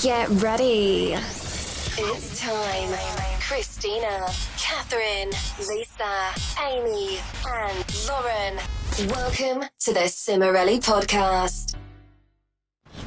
Get ready. It's time. Christina, Katherine, Lisa, Amy, and Lauren. Welcome to the Cimorelli Podcast.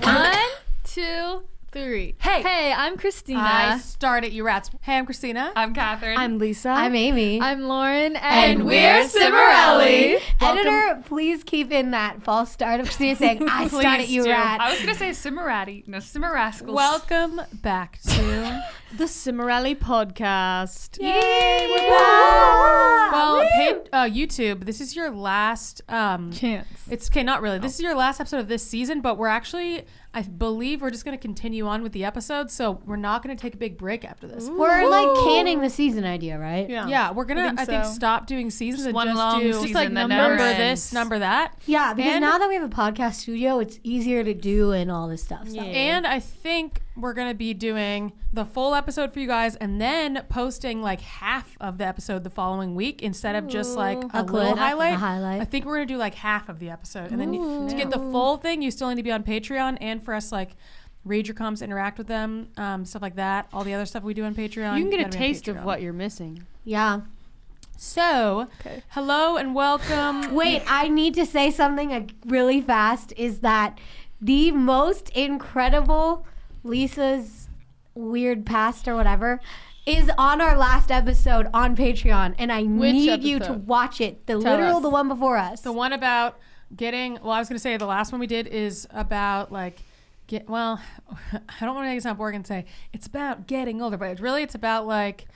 1, 2, 3. Hey, I'm Christina. I started you rats. Hey, I'm Christina. I'm Katherine. I'm Lisa. I'm Amy. I'm Lauren. And we're Cimorelli. Editor, please keep in that false start of Christina saying, I started you rats. I was going to say Cimarati. No, Cimarascals. Welcome back to The Cimorelli Podcast. Yay! We're back. Well, YouTube, this is your last Chance. It's okay, not really. This is your last episode of this season, but we're actually, I believe we're just going to continue on with the episodes, so we're not going to take a big break after this. We're like canning the season idea, right? Yeah, we're going to, I think, stop doing seasons and one just long do season like that number never this, ends. number that. Yeah, because And- now that we have a podcast studio, it's easier to do and all this stuff. So. And I think we're going to be doing the full episode for you guys and then posting like half of the episode the following week instead of just like a little highlight. highlight. I think we're going to do like half of the episode. And then to get the full thing, you still need to be on Patreon and for us like read your comments, interact with them, stuff like that. All the other stuff we do on Patreon. You can get a gotta be on taste of Patreon. what you're missing. Yeah. So, hello and welcome. Wait, I need to say something really fast is that the most incredible Lisa's weird past or whatever is on our last episode on Patreon, and I need you to watch it. The one before us. The one about getting, well, I was going to say the last one we did is about like, I don't want to make it sound boring and say it's about getting older, but it's about like,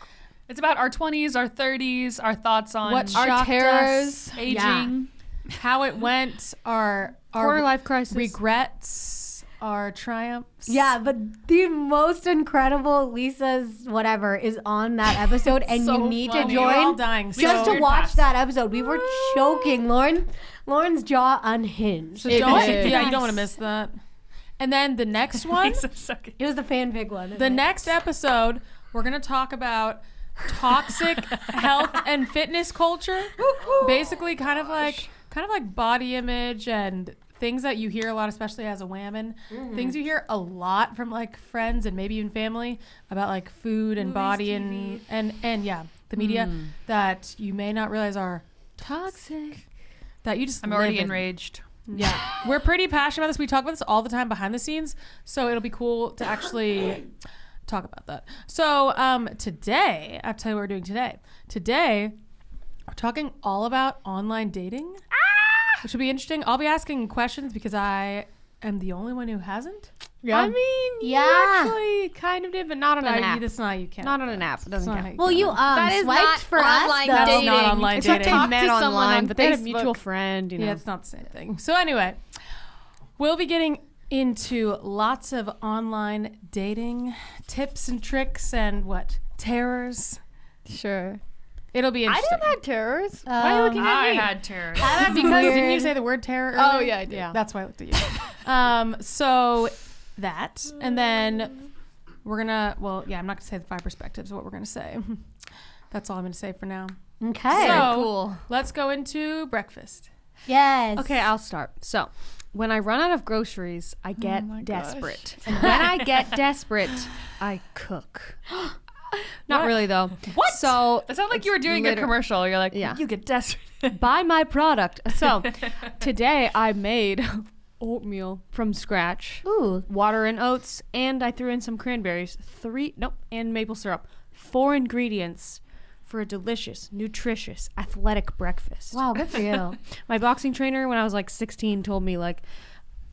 It's about our 20s, our 30s, our thoughts on what our shocked terrors, us, aging. how it went, our Quarter life crisis. regrets, our triumphs. Yeah, but the most incredible Lisa's whatever is on that episode, and So you need funny. to We're all join dying. just So- to watch that episode. We were choking. Lauren's jaw unhinged. So It don't, is. yeah, you don't want to miss that. And then the next one, It was the fanfic one. the next episode, we're going to talk about toxic health and fitness culture. Basically kind of like body image and things that you hear a lot, especially as a woman. Things you hear a lot from like friends and maybe even family about like food and body and yeah, the media that you may not realize are toxic. That you just I'm already live in. enraged. Yeah, we're pretty passionate about this. We talk about this all the time behind the scenes, so it'll be cool to actually talk about that. So today, I'll tell you what we're doing today. Today, we're talking all about online dating, which will be interesting. I'll be asking questions because I am the only one who hasn't. I mean, you actually kind of did, but not on an app. That's not, you can't. Not on an app. It doesn't count. Well, you That is swiped not for us online though. That's not online It's like dating. they Talk met to someone online, on but they had a Facebook. mutual friend, you know. Yeah, it's not the same thing. So anyway, we'll be getting into lots of online dating tips and tricks and terrors. Sure. It'll be I interesting. didn't have terrors. Why are you looking at I me? had terrors. Because didn't you say the word terror earlier? Oh, yeah, I did. Yeah. That's why I looked at you. So that, and then we're gonna, I'm not gonna say the 5 perspectives of what we're gonna say. That's all I'm gonna say for now. Okay. So cool. let's go into breakfast. Yes. Okay, I'll start. So, when I run out of groceries, I get my desperate. And when I get desperate, I cook. Not really, though. What? So, That sounded like you were doing a commercial. You're like, Yeah. you get desperate. buy my product. So, today I made oatmeal from scratch. Ooh. Water and oats, and I threw in some cranberries. And maple syrup. 4 ingredients for a delicious, nutritious, athletic breakfast. Wow, good for you. My boxing trainer, when I was like 16, told me like,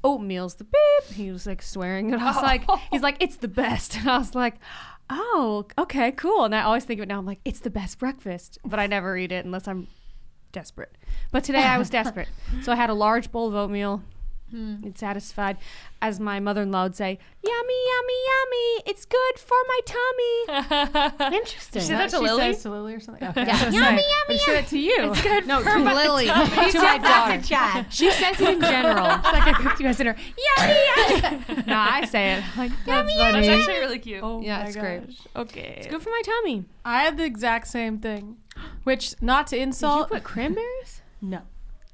oatmeal's the beep. He was like swearing, and I was like, he's like, it's the best. And I was like, oh, okay, cool. And I always think of it now. I'm like, it's the best breakfast, but I never eat it unless I'm desperate. But today I was desperate, so I had a large bowl of oatmeal. It satisfied, as my mother-in-law would say, yummy, yummy, yummy. It's good for my tummy. Interesting. She said that to Lily? Says to Lily or something? Okay. Yeah. I was gonna Yummy, say, but she said it to you. It's good no, to Lily, to my daughter. Chad. She says it in general. It's like I cooked you guys dinner. Yummy, yummy. No, I say it. Like, yummy, That's actually really cute. Oh Yeah, my it's great. gosh. Okay. It's good for my tummy. I had the exact same thing, which not to insult. Did you put cranberries? No.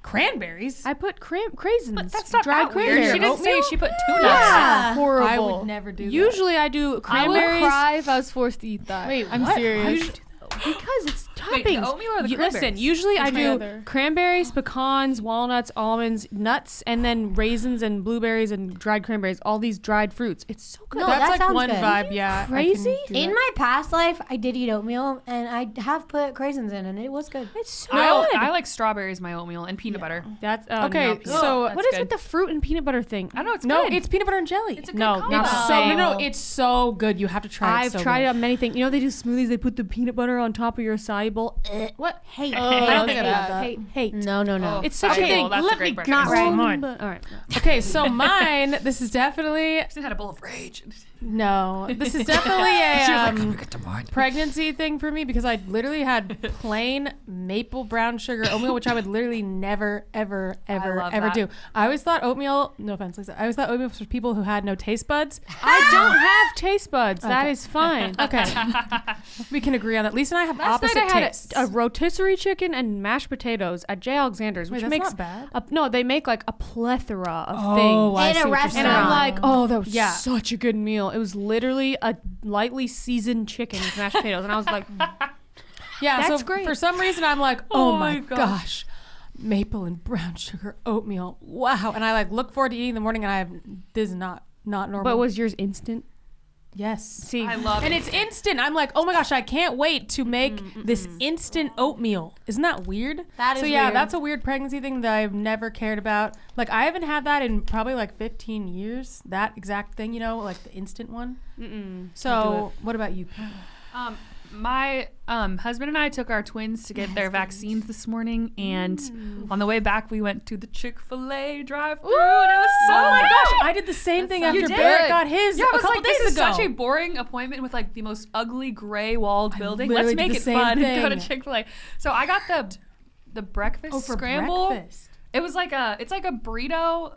Cranberries? I put craisins. But that's not dried that weird. cranberries. She didn't say she put 2 nuts. Yeah. Horrible. I would never do that. Usually I do I cranberries. would cry if I was forced to eat that. Wait, I'm what? serious. Because it's Wait, the toppings. oatmeal or the Listen, cranberries? usually I Which my do other? cranberries, pecans, walnuts, almonds, nuts, and then raisins and blueberries and dried cranberries. All these dried fruits. It's so good. No, That's that like sounds one good. vibe, yeah. I can Crazy? do In that. my past life, I did eat oatmeal, and I have put craisins in, and it was good. It's so I good. like strawberries in my oatmeal and peanut butter. That's Okay, no. so That's what is good. with the fruit and peanut butter thing? I don't know, it's no, good. it's peanut butter and jelly. It's a good No, combo. not the so same. no, it's so good. You have to try it. I've so tried good. it on many things. You know they do smoothies. They put the peanut butter on top of your acai bowl. What? Hate. I don't think I've had that. Hate. No, no, no. Oh, It's such a okay, thing. well, that's Let a great me breakfast. not right. Mine. All right. Okay, so mine. This is definitely She had a bowl of rage. no. This is definitely a pregnancy thing for me because I literally had plain maple brown sugar oatmeal, which I would literally never, ever, ever, love ever that. do. I always thought oatmeal. No offense, Lisa. I always thought oatmeal was for people who had no taste buds. I don't have taste buds. That Okay. is fine. Okay, we can agree on that. Lisa and I have Last opposite night I had tastes. a rotisserie chicken and mashed potatoes at J. Alexander's, which Wait, that's makes not bad. no, they make like a plethora of Oh, things. I In see a what you're restaurant. And I'm saying. like, oh, that was Yeah. such a good meal. It was literally a lightly seasoned chicken with mashed potatoes, and I was like, yeah. That's So great. for some reason, I'm like, oh, Oh my my gosh, maple and brown sugar oatmeal. Wow. And I like look forward to eating in the morning, and I have this is not normal. but was yours instant? yes. See, I love And it. it's instant. I'm like, oh my gosh, I can't wait to make this instant oatmeal. Isn't that weird? That is so yeah, weird. that's a weird pregnancy thing that I've never cared about. Like I haven't had that in probably like 15 years. That exact thing, you know, like the instant one. So what about you? My husband and I took our twins to get their vaccines this morning, and on the way back, we went to the Chick-fil-A drive-thru, and it was so Oh my good. gosh, I did the same thing after You did? Barrett got his Yeah, I a was couple like, days this is ago. such a boring appointment with like the most ugly gray walled building. Let's literally did make the it same fun and go to thing. Chick-fil-A. So I got the breakfast for scramble. breakfast. It was like it's like a burrito.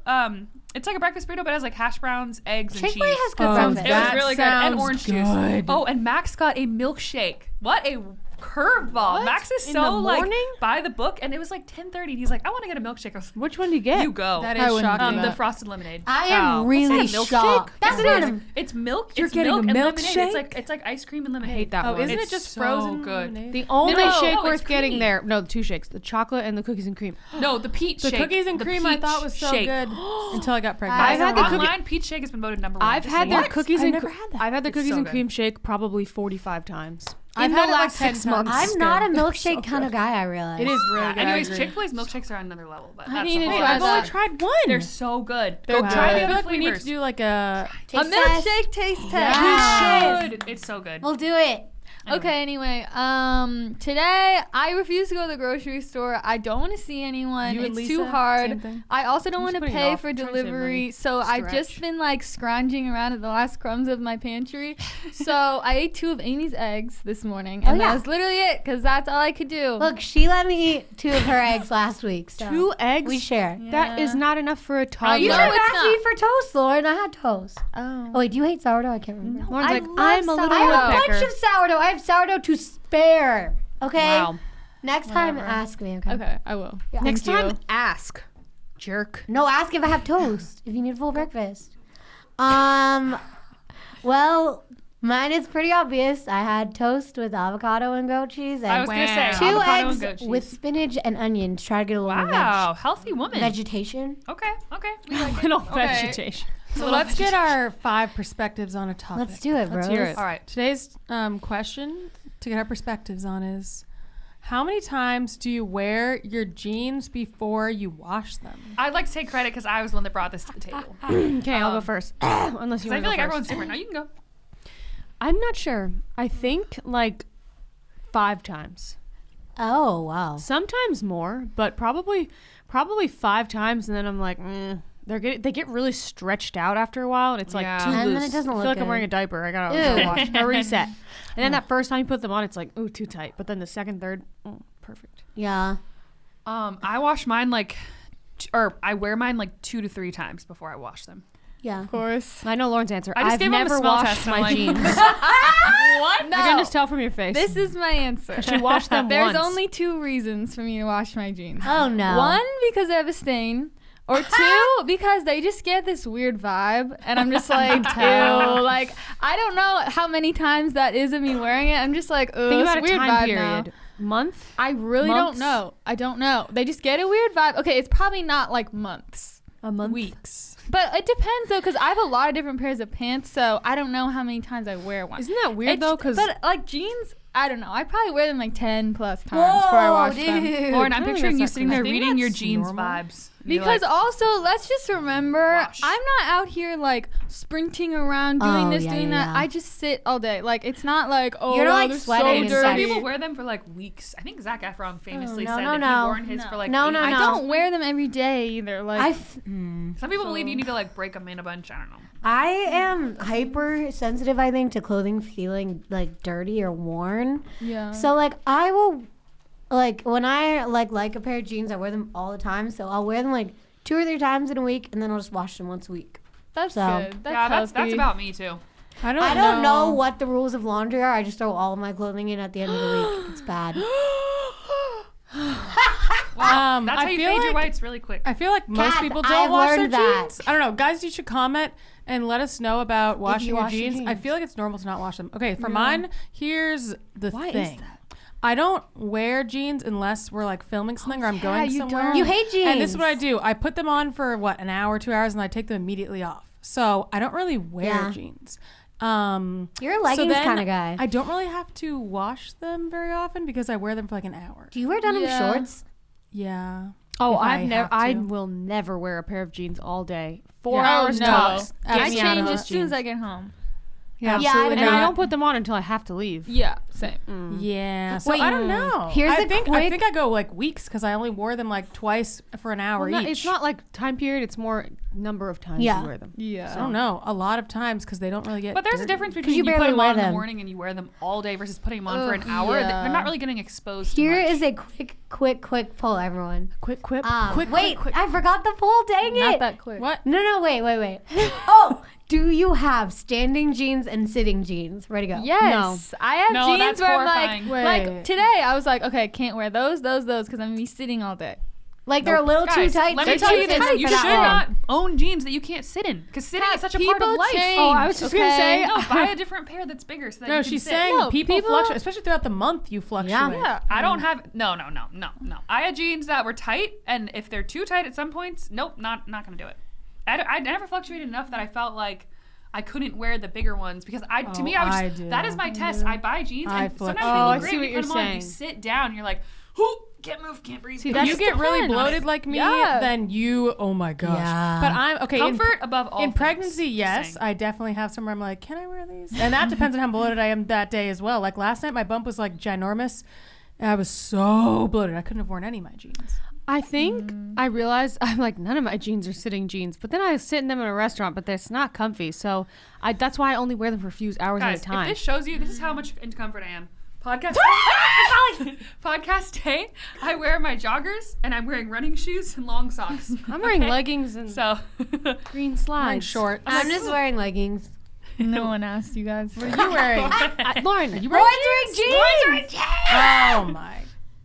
It's like a breakfast burrito, but it has like hash browns, eggs, and cheese. Chick-fil-A has good Oh, breakfast. It was that really good. And sounds orange good. juice. Oh, and Max got a milkshake. What a curveball. Max is In so the like morning? by the book, and it was like 10:30, and he's like, I want to get a milkshake. I was like, which one do you get? you go. That I is wouldn't do shocking. that. The frosted lemonade. I Wow. am really What's that, milkshake? shocked. That's Yes, not it a. is. It's milk. You're it's getting milk a and lemonade. milkshake? It's like ice cream and lemonade. I hate that Oh, one. isn't it It's just so frozen good. lemonade? The only No, shake no, worth it's getting creamy. there. No, the two shakes: the chocolate and the cookies and cream. No, the peach The shake. cookies and The cream I peach thought was so shake. good until I got pregnant. I've had the Online peach shake has been voted number 1. I've Just had saying. their cookies I've and never had that. I've had the It's cookies so and good. cream shake probably 45 times. I've in had the it like last 10 6 times. months. I'm not a good. milkshake kind of guy. I realize. It is really Yeah, good. anyways, I agree. Chick-fil-A's milkshakes are on another level, but I that's need a to whole try I've other- only that. tried one. They're so good. They're Go good. try I the feel other like we need flavors. to do like a A Taste test. milkshake taste test. Yeah. Good. It's so good. We'll do it. Okay, anyway, today I refuse to go to the grocery store. I don't want to see anyone. You and It's Lisa, too same hard. thing? I also don't want to putting it pay off. for I'm trying to save delivery. money. So I've just Stretch. been like scrounging around at the last crumbs of my pantry. So I ate 2 of Amy's eggs this morning, and yeah. that was literally it because that's all I could do. Look, she let me eat 2 of her eggs last week. So 2 eggs? we share. That is Yeah. not enough for a You toddler. should No, have it's asked me not. for toast, Lauren. I had toast. Oh. Oh wait, do you hate sourdough? I can't remember. Lauren's I like, love I'm a little sourdough. I have a woodpecker. bunch of sourdough. I have sourdough to spare. Okay. Wow. Next time, Whatever. ask me. Okay. Okay, I will. Next Thank time, you. ask. Jerk. No, ask if I have toast. If you need full breakfast. Well, mine is pretty obvious. I had toast with avocado and goat cheese I and was going to say, two avocado and goat eggs cheese. with spinach and onions. Try to get a little Wow, healthy woman. vegetation. Okay. We like it. Little Okay. vegetation. So let's get our 5 perspectives on a topic. Let's do it, bros. Let's hear it. All right. Today's question to get our perspectives on is, how many times do you wear your jeans before you wash them? I'd like to take credit because I was the one that brought this to the table. Okay, I'll go first. Unless you 'Cause I want to feel go like first. everyone's different. No, you can go. I'm not sure. I think like 5 times. Oh wow. Sometimes more, but probably 5 times, and then I'm like, they get really stretched out after a while, and it's like Yeah. too And loose. then it doesn't I look feel like I'm good. wearing a diaper. I gotta Ew. wash, a reset. And then that first time you put them on, it's like, ooh, too tight. But then the second, third, perfect. Yeah. I wash mine I wear mine like 2 to 3 times before I wash them. Yeah. Of course. I know Lauren's answer. I just I've gave him a never smell washed test, and I'm my like- jeans. What? I can just tell from your face. This is my answer. She washed them There's once. only 2 reasons for me to wash my jeans. Oh no. 1, because I have a stain. Or 2, because they just get this weird vibe. And I'm just like, ew. Like, I don't know how many times that is of me wearing it. I'm just like, ugh, Think it's about a a weird time vibe period. now. Month? I really Months? don't know. I don't know. They just get a weird vibe. Okay, it's probably not like months. A month? Weeks. But it depends though, because I have a lot of different pairs of pants, so I don't know how many times I wear one. Isn't that weird It's- though? Because but like jeans, I don't know. I probably wear them like 10 plus times before I wash them. Lauren, I'm I don't think picturing you that's that sitting crazy. there I think reading your that's jeans normal. vibes. And you're Because like, also, let's just remember, Wash. I'm not out here like sprinting around doing Oh, this, yeah, doing yeah, that. yeah. I just sit all day. Like it's not like You're not, wow, like, they're sweating so inside. some dirty. people wear them for like weeks. I think Zac Efron famously no, said no, that no. he worn his for like No, 8 no, I weeks. no. don't wear them every day either. Like Some people believe you need to like break them in a bunch. I don't know. I am hypersensitive, I think, to clothing feeling like dirty or worn. yeah. So like I will like when I like a pair of jeans, I wear them all the time. So I'll wear them like 2 or 3 times in a week, and then I'll just wash them once a week. that's so- good. That's yeah, that's healthy. about me too. I I don't know what the rules of laundry are. I just throw all of my clothing in at the end of the week. It's bad. That's I how you feel fade your like- whites really quick. I feel like most Kath, people don't I've wash their learned that. jeans. I don't know. Guys, you should comment and let us know about washing your wash your jeans. I jeans. feel like it's normal to not wash them. Okay, for mine, here's the Why is thing. that? I don't wear jeans unless we're like filming something or I'm going you somewhere. don't. You hate jeans. And this is what I do. I put them on for an hour, 2 hours, and I take them immediately off. So I don't really wear Yeah. jeans. You're a so leggings then kind of guy. I don't really have to wash them very often because I wear them for like an hour. Do you wear denim Yeah. shorts? Yeah. Oh, If I I've never. have I to. will never wear a pair of jeans all day. 4 Yeah. hours no. tops. I Get me out of change those as soon as jeans. I get home. Yeah, Absolutely and I not. don't put them on until I have to leave. Yeah, same. Yeah. So Wait, I don't know. here's I a think quick- I go like weeks because I only wore them like twice for an hour Well, each. it's not like time period. It's more number of times Yeah. you wear them. Yeah. I don't know. A lot of times because they don't really get. But there's a dirty. difference between you you put barely them wear on in the them. morning and you wear them all day versus putting them on for an Ugh, hour. yeah. They're not really getting exposed. Here too much. is a quick poll, everyone. Quick, quick, Wait, I forgot the poll. Dang Not it! that quick. What? No, wait. Oh, do you have standing jeans and sitting jeans? Ready to go. Yes, I have No, jeans that's where I'm horrifying. like Wait. today I was like, okay, I can't wear those because I'm gonna be sitting all day. Like they're a little Guys, too tight. let to me tell you sit this: in you for should that long. not own jeans that you can't sit in because sitting is such a part of People life. change. Oh, I was just gonna say. No, buy a different pair that's bigger so that No, you can she's sit. saying No, people people- fluctuate, especially throughout the month. You fluctuate. Yeah. I don't have no. I had jeans that were tight, and if they're too tight at some points, nope, not gonna do it. I never fluctuated enough that I felt like I couldn't wear the bigger ones because to me I was I just, do. that is my test. I buy jeans I and sometimes fluctuate. they Oh, I look great. see when what you you're put them on, and you saying. sit down, and you're like, whoo, can't move, can't breathe. See, If that's you get really depends. bloated like me, Yeah. then you, oh my gosh. Yeah. But I'm, okay. comfort above all. In things, pregnancy, just yes, saying. I definitely have some where I'm like, can I wear these? And that depends on how bloated I am that day as well. Like last night, my bump was like ginormous. And I was so bloated. I couldn't have worn any of my jeans. I think I realized I'm like none of my jeans are sitting jeans, but then I sit in them in a restaurant, but it's not comfy. So that's why I only wear them for a few hours Guys, at a time. if this shows you, this is how much into comfort I am. Podcast podcast day, I wear my joggers and I'm wearing running shoes and long socks. I'm wearing Okay? leggings and So green I'm slides. short. I'm just wearing leggings. No one asked you guys. What are you wearing? Lauren, you Lauren's wearing jeans. Oh my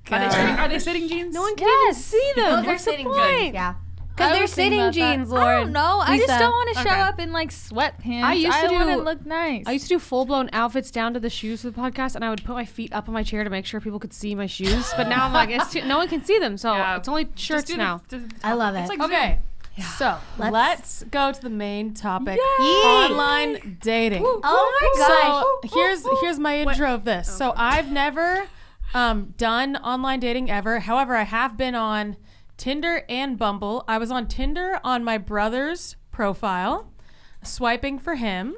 god. are they sitting jeans? no one can even see them. Those are What's the sitting point? jeans. Yeah. I Because they're was thinking sitting about that. jeans, Lauren. I don't know. I just Lisa. don't want to show Okay. up in like sweatpants. I used to want do- to look nice. I used to do full-blown outfits down to the shoes for the podcast, and I would put my feet up on my chair to make sure people could see my shoes. But now I'm like, no one can see them, so Yeah. it's only Just shirts do the- now. I love it. It's like Okay. So Let's- let's go to the main topic: Yay. online dating. Oh my gosh. So here's my intro of this. So I've never done online dating ever. However, I have been on Tinder and Bumble. I was on Tinder on my brother's profile, swiping for him,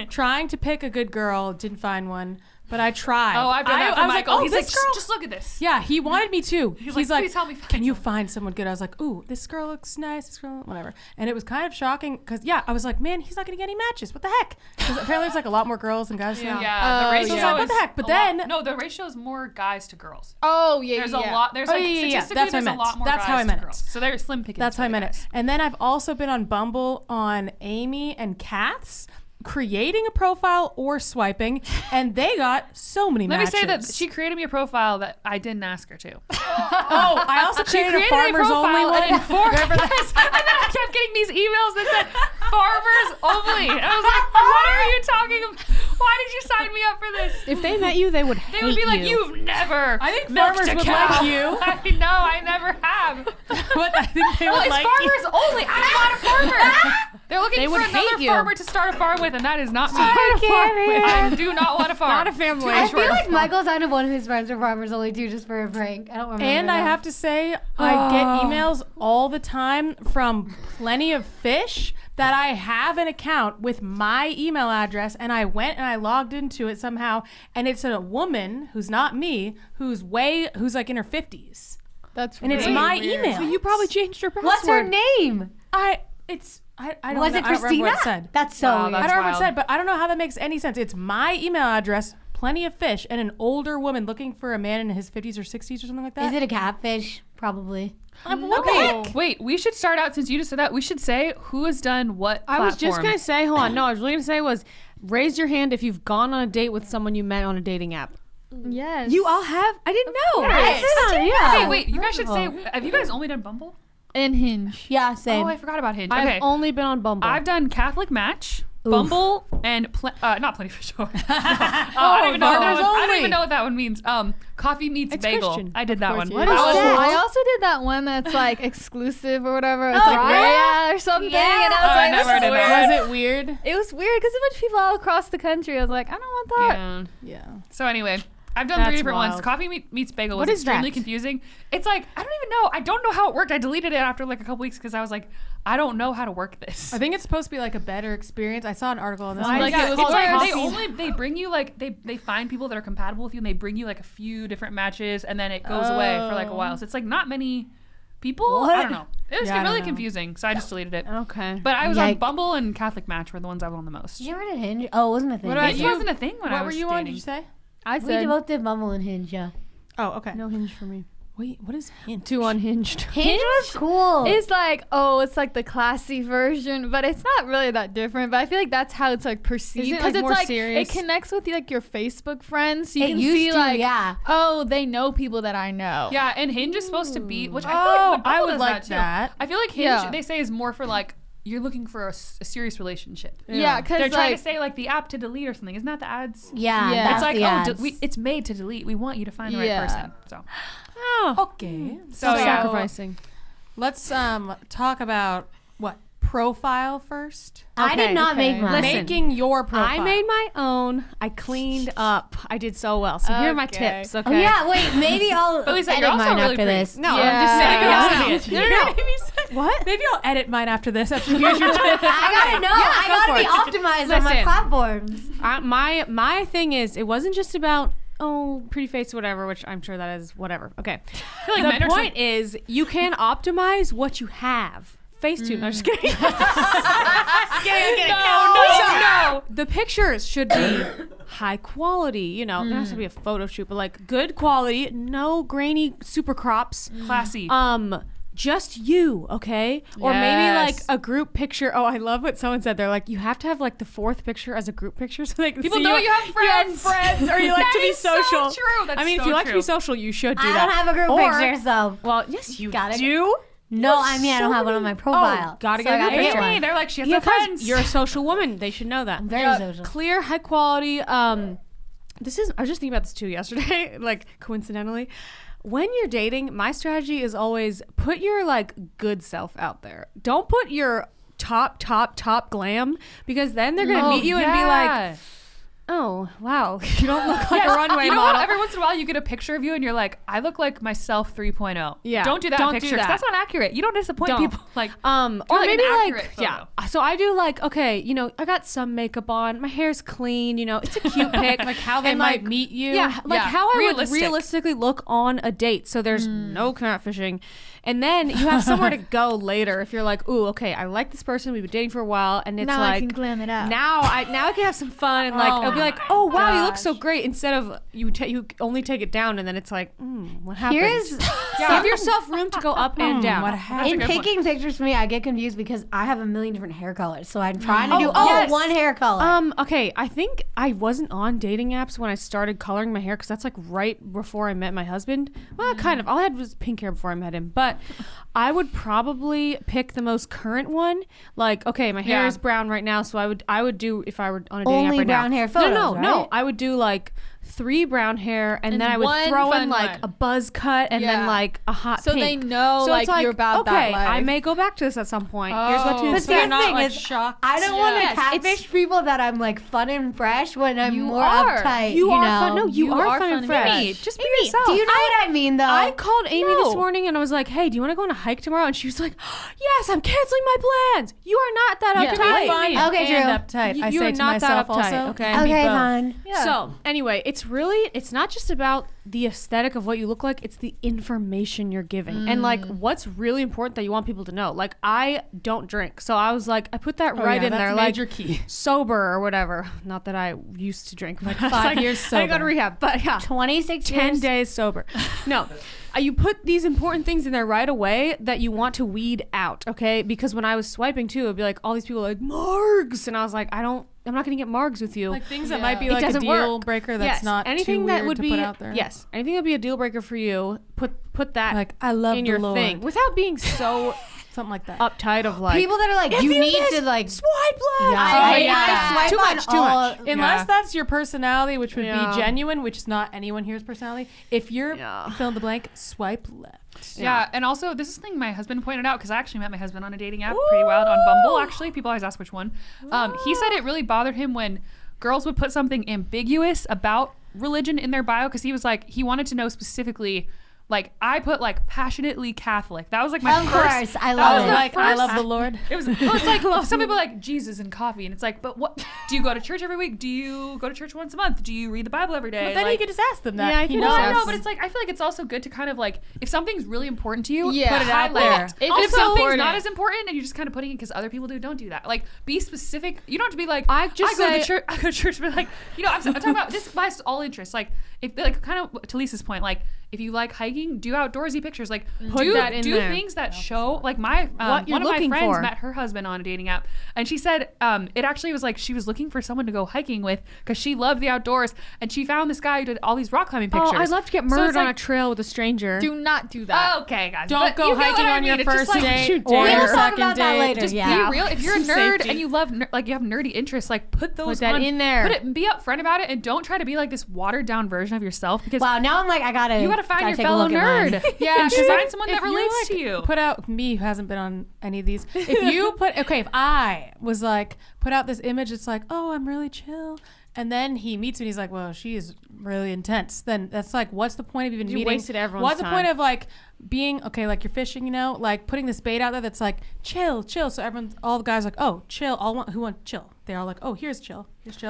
trying to pick a good girl, didn't find one. but I tried. Oh, I've done that for I was Michael. like, oh, He's this like, girl. just look at this. Yeah, he wanted me to. He's like, like, "Please help me find can you someone." find someone good? I was like, ooh, this girl looks nice. This girl, whatever. And it was kind of shocking because, yeah, I was like, man, he's not going to get any matches. What the heck? Because apparently there's like a lot more girls than guys. Yeah, now. the ratio So I was like, what is the heck? But a then- lot, no, the ratio is more guys to girls. Oh yeah, There's yeah. a lot. There's Oh, like yeah, yeah, yeah. statistically, That's what I there's a meant. lot more That's guys how I meant to it. girls. So they're slim pickings. That's how I for the meant it. guys. And then I've also been on Bumble on Amy and Kath's creating a profile or swiping, and they got so many Let me matches. say that she created me a profile that I didn't ask her to. Oh, I also She created a created farmers only profile one. and informed us. And then I kept getting these emails that said farmers only. And I was like, what are you talking about? Why did you sign me up for this? If they met you, they would They hate would be like, you. you've never. I think milked farmers a would cow." like you. I know, I never have. What? I think they Well, would it's like farmers only. I'm not a farmer. They're looking They for would another hate you. farmer to start a farm with, and that is not me. Katherine. I do not want a farm. Not a family. I feel like Michael signed up one of his friends for farmers only too, just for a prank. I don't remember. And I now. have to say, I get emails all the time from Plenty of Fish that I have an account with my email address, and I went and I logged into it somehow, and it's a woman who's not me, who's like in her 50s, That's and it's really my weird. email. So you probably changed your password. What's her name? I don't Was know. it I don't remember Christina? what it said. That's so Wow, weird. I that's don't remember what it wild. said, but I don't know how that makes any sense. It's my email address, Plenty of Fish, and an older woman looking for a man in his 50s or 60s or something like that. Is it a catfish? Probably. What the Okay, heck? wait. We should start out since you just said that. We should say who has done what. I was just platform. gonna say, hold on. No, I was really gonna say was raise your hand if you've gone on a date with someone you met on a dating app. Yes. You all have? I didn't know. Yeah. Okay, wait. You guys should say. Have you guys only done Bumble? and Hinge. Yeah, same. Oh, I forgot about Hinge. I've Okay, only been on Bumble. I've done Catholic Match, Bumble, and not Plenty Fish. I don't even know. Farmers I don't Only. even know what that one means. Coffee meets It's bagel. Christian. I did that one. What Oh, is that? I also did that one that's like exclusive or whatever. It's Oh, like right? Raya or something. Yeah. And I Oh, was I like, never this did is that. weird. Was it weird? It was weird because a bunch of people all across the country. I was like, I don't want that. Yeah. Yeah. So anyway, I've done That's three different ones. wild. Coffee meets bagel was What is extremely that? confusing. It's like I don't even know. I don't know how it worked. I deleted it after like a couple weeks because I was like, I don't know how to work this. I think it's supposed to be like a better experience. I saw an article on this. Sounds like Yeah, it was It's like worse. they bring you like they find people that are compatible with you and they bring you like a few different matches and then it goes away for like a while. So it's like not many people. I don't know. It was Yeah, I don't really know. confusing. So I just deleted it. Okay. But I was on Yikes. Bumble and Catholic Match were the ones I was on the most. Did you ever did Hinge? Oh, it wasn't a thing. What about It you? wasn't a thing when I What was were you on? dating. Did you say? I We said, both did Bumble and Hinge, yeah. Oh, okay. No Hinge for me. Wait, what is Hinge? Too unhinged. Hinge was cool. it's like, oh, it's like the classy version, but it's not really that different. But I feel like that's how it's like perceived Is it, because like, it's more like serious? it connects with like your Facebook friends, so you It can used see to, like, yeah. oh, they know people that I know. Yeah, and Hinge is supposed to be, which I feel Oh, like but I Bumble would does like too. that. I feel like Hinge, Yeah. they say, is more for like you're looking for a serious relationship. Yeah, because They're trying like to say like the app to delete or something. Isn't that the ads? Yeah, Yeah. that's It's like the ads. it's made to delete. We want you to find the right Yeah. person. So Oh. Okay. So, yeah. Sacrificing. Let's talk about what profile first. I did Okay, not make okay. mine. Listen. Making your profile. I made my own. I cleaned up. I did so well. So here are my Okay. tips. Oh Okay. yeah, wait, maybe I'll But Lisa, edit you're also mine really after pretty. this. No, Yeah. I'm just saying. Yeah. I'm just saying. What? Maybe I'll edit mine after this. After you here's your tip. I gotta know. I go gotta for be it. optimized on my Listen. platforms. My thing is, it wasn't just about pretty face, whatever, which I'm sure that is whatever. Okay. like men The are point is, you can optimize what you have. Facetune. No, just kidding. no. The pictures should be high quality. You know, there has to be a photo shoot, but like good quality, no grainy super crops. Classy. Just you, okay? Or maybe like Yes. a group picture. Oh, I love what someone said. They're like, you have to have like the fourth picture as a group picture so they can People see know you have friends. or you like That to be is so social. true. That's I mean, if so you like to true. be social, you should do I that. don't have a group Or- picture, so Well, yes, you Got it. do. no. I mean, I don't have one on my profile. gotta so get I a gotta group get picture. one. Hey, they're like she has Yeah, no friends. you're a social woman. They should know that. I'm very social. Clear, high quality. I was just thinking about this too yesterday, like coincidentally. When you're dating, my strategy is always put your like good self out there. Don't put your top glam because then they're gonna meet you and be like, oh, oh, wow, you don't look like Yes, a runway you know model. how every once in a while you get a picture of you and you're like, I look like myself 3.0. Yeah, Don't do that don't do picture. 'Cause that. that's not accurate. You don't disappoint Don't. people. Like, Or like maybe an like, accurate yeah. photo. So I do like, okay, you know, I got some makeup on, my hair's clean, you know, it's a cute pic. Like how they And, might meet you. Yeah, like Yeah, how I would realistic. realistically look on a date. So there's no catfishing. And then you have somewhere to go later if you're like, ooh, okay, I like this person, we've been dating for a while, and it's Now like I can glam it out. now I can have some fun and like Oh I'll be like, my oh wow, you look so great, instead of you only take it down and then it's like, what happened? Here's Give yourself room to go up and down. What happened? in good point. picking pictures for me, I get confused because I have a million different hair colors. So I'm trying to do yes. one hair color. Okay, I think I wasn't on dating apps when I started coloring my hair because that's like right before I met my husband. Well, kind of. All I had was pink hair before I met him, but I would probably pick the most current one. Like, okay, my hair Yeah. is brown right now, so I would do if I were on a dating Only app right brown now. hair photos, No, right? I would do like 3 brown hair, and then I would one throw in fun like one. a buzz cut, and then Yeah. like a hot So pink. they know, So like, it's you're about that okay, I life. may go back to this at some point. Here's what to Oh, But so you're the not thing like is, shocked. I don't want to Yes, it's- catfish people that I'm like fun and fresh when I'm You more are. uptight. You are know? fun. No, you are fun and fresh. Amy, just be Amy, yourself. Do you know what I mean, though? I called Amy this No. morning and I was like, hey, do you want to go on a hike tomorrow? And she was like, yes, I'm canceling my plans. You are not that Yeah, uptight. be fun Okay, and true. uptight. I You say are to not that myself uptight, also. okay? and be Okay, both. fine. Yeah. So anyway, it's not just about the aesthetic of what you look like, it's the information you're giving. And like what's really important that you want people to know. Like I don't drink. So I was like, I put that Oh, right yeah, in that's there. a Like major key. sober or whatever. Not that I used to drink, but I was 5 years I got to sober. rehab. But yeah. 26 10 years. days sober. No. You put these important things in there right away that you want to weed out, okay? Because when I was swiping too, it'd be like all these people like Margs, and I was like, I'm not gonna get Margs with you. Like things that might be It like a doesn't deal work. breaker that's Yes, not anything too that weird would to be put out there. yes, anything that would be a deal breaker for you. Put that Like, I love in the your Lord. thing without being so Something like that. uptight of like People that are like, if you need miss, to like. swipe left. Yeah. I swipe Too on much. all- Too much. Unless that's your personality, which would Yeah. be genuine, which is not anyone here's personality. If you're Yeah. fill in the blank, swipe left. Yeah, and also this is the thing my husband pointed out because I actually met my husband on a dating app, pretty wild, on Bumble. Actually, people always ask which one. He said it really bothered him when girls would put something ambiguous about religion in their bio because he was like he wanted to know specifically. Like I put like passionately Catholic. That was like my Of first. course, I that love was it. the Like, I first- love the Lord. It was. Well, it's like some people are like Jesus and coffee, and it's like, but what? Do you go to church every week? Do you go to church once a month? Do you read the Bible every day? But then like, you could just ask them that. Yeah, I He could knows. just no, ask- but it's like I feel like it's also good to kind of like if something's really important to you, Yeah. put it out Highlight there. it. If If it's something's important. not as important and you're just kind of putting it because other people do, don't do that. Like be specific. You don't have to be like I just go to say- the church. I go to church, but like I'm talking about this applies to all interests. Like if like kind of to Lisa's point, like if you like hiking, do outdoorsy pictures. Like Put do that in do there. things that show like my What you're one of my looking friends for. met her husband on a dating app, and she said it actually was like she was looking for someone to go hiking with because she loved the outdoors, and she found this guy who did all these rock climbing pictures. Oh, I'd love to get So murdered it's on like- a trail with a stranger. Do not do that. Okay, guys. Don't but go you get hiking what I on your mean. It's just first like, date you or dare. your We'll talk second about that date. later. Just Yeah. be real. If you're a nerd Safety. and you love like you have nerdy interests, like put those that on, in there. Put it. Be upfront about it, and don't try to be like this watered down version of yourself because Wow, now I'm like, I gotta. you got to find your take a fellow look at mine. nerd. Yeah, and 'cause find someone that if you're, relates like, to you. Put out me who hasn't been on any of these. If you put if I was like put out this image, it's like, oh, I'm really chill, and then he meets me, and he's like, well, she is really intense. Then that's like, what's the point of even You meeting? wasted everyone's What's the time. point of like being okay? Like you're fishing, like putting this bait out there that's like chill. So everyone, all the guys are like, oh, chill. Who want chill? They're all like, oh, here's chill. But it's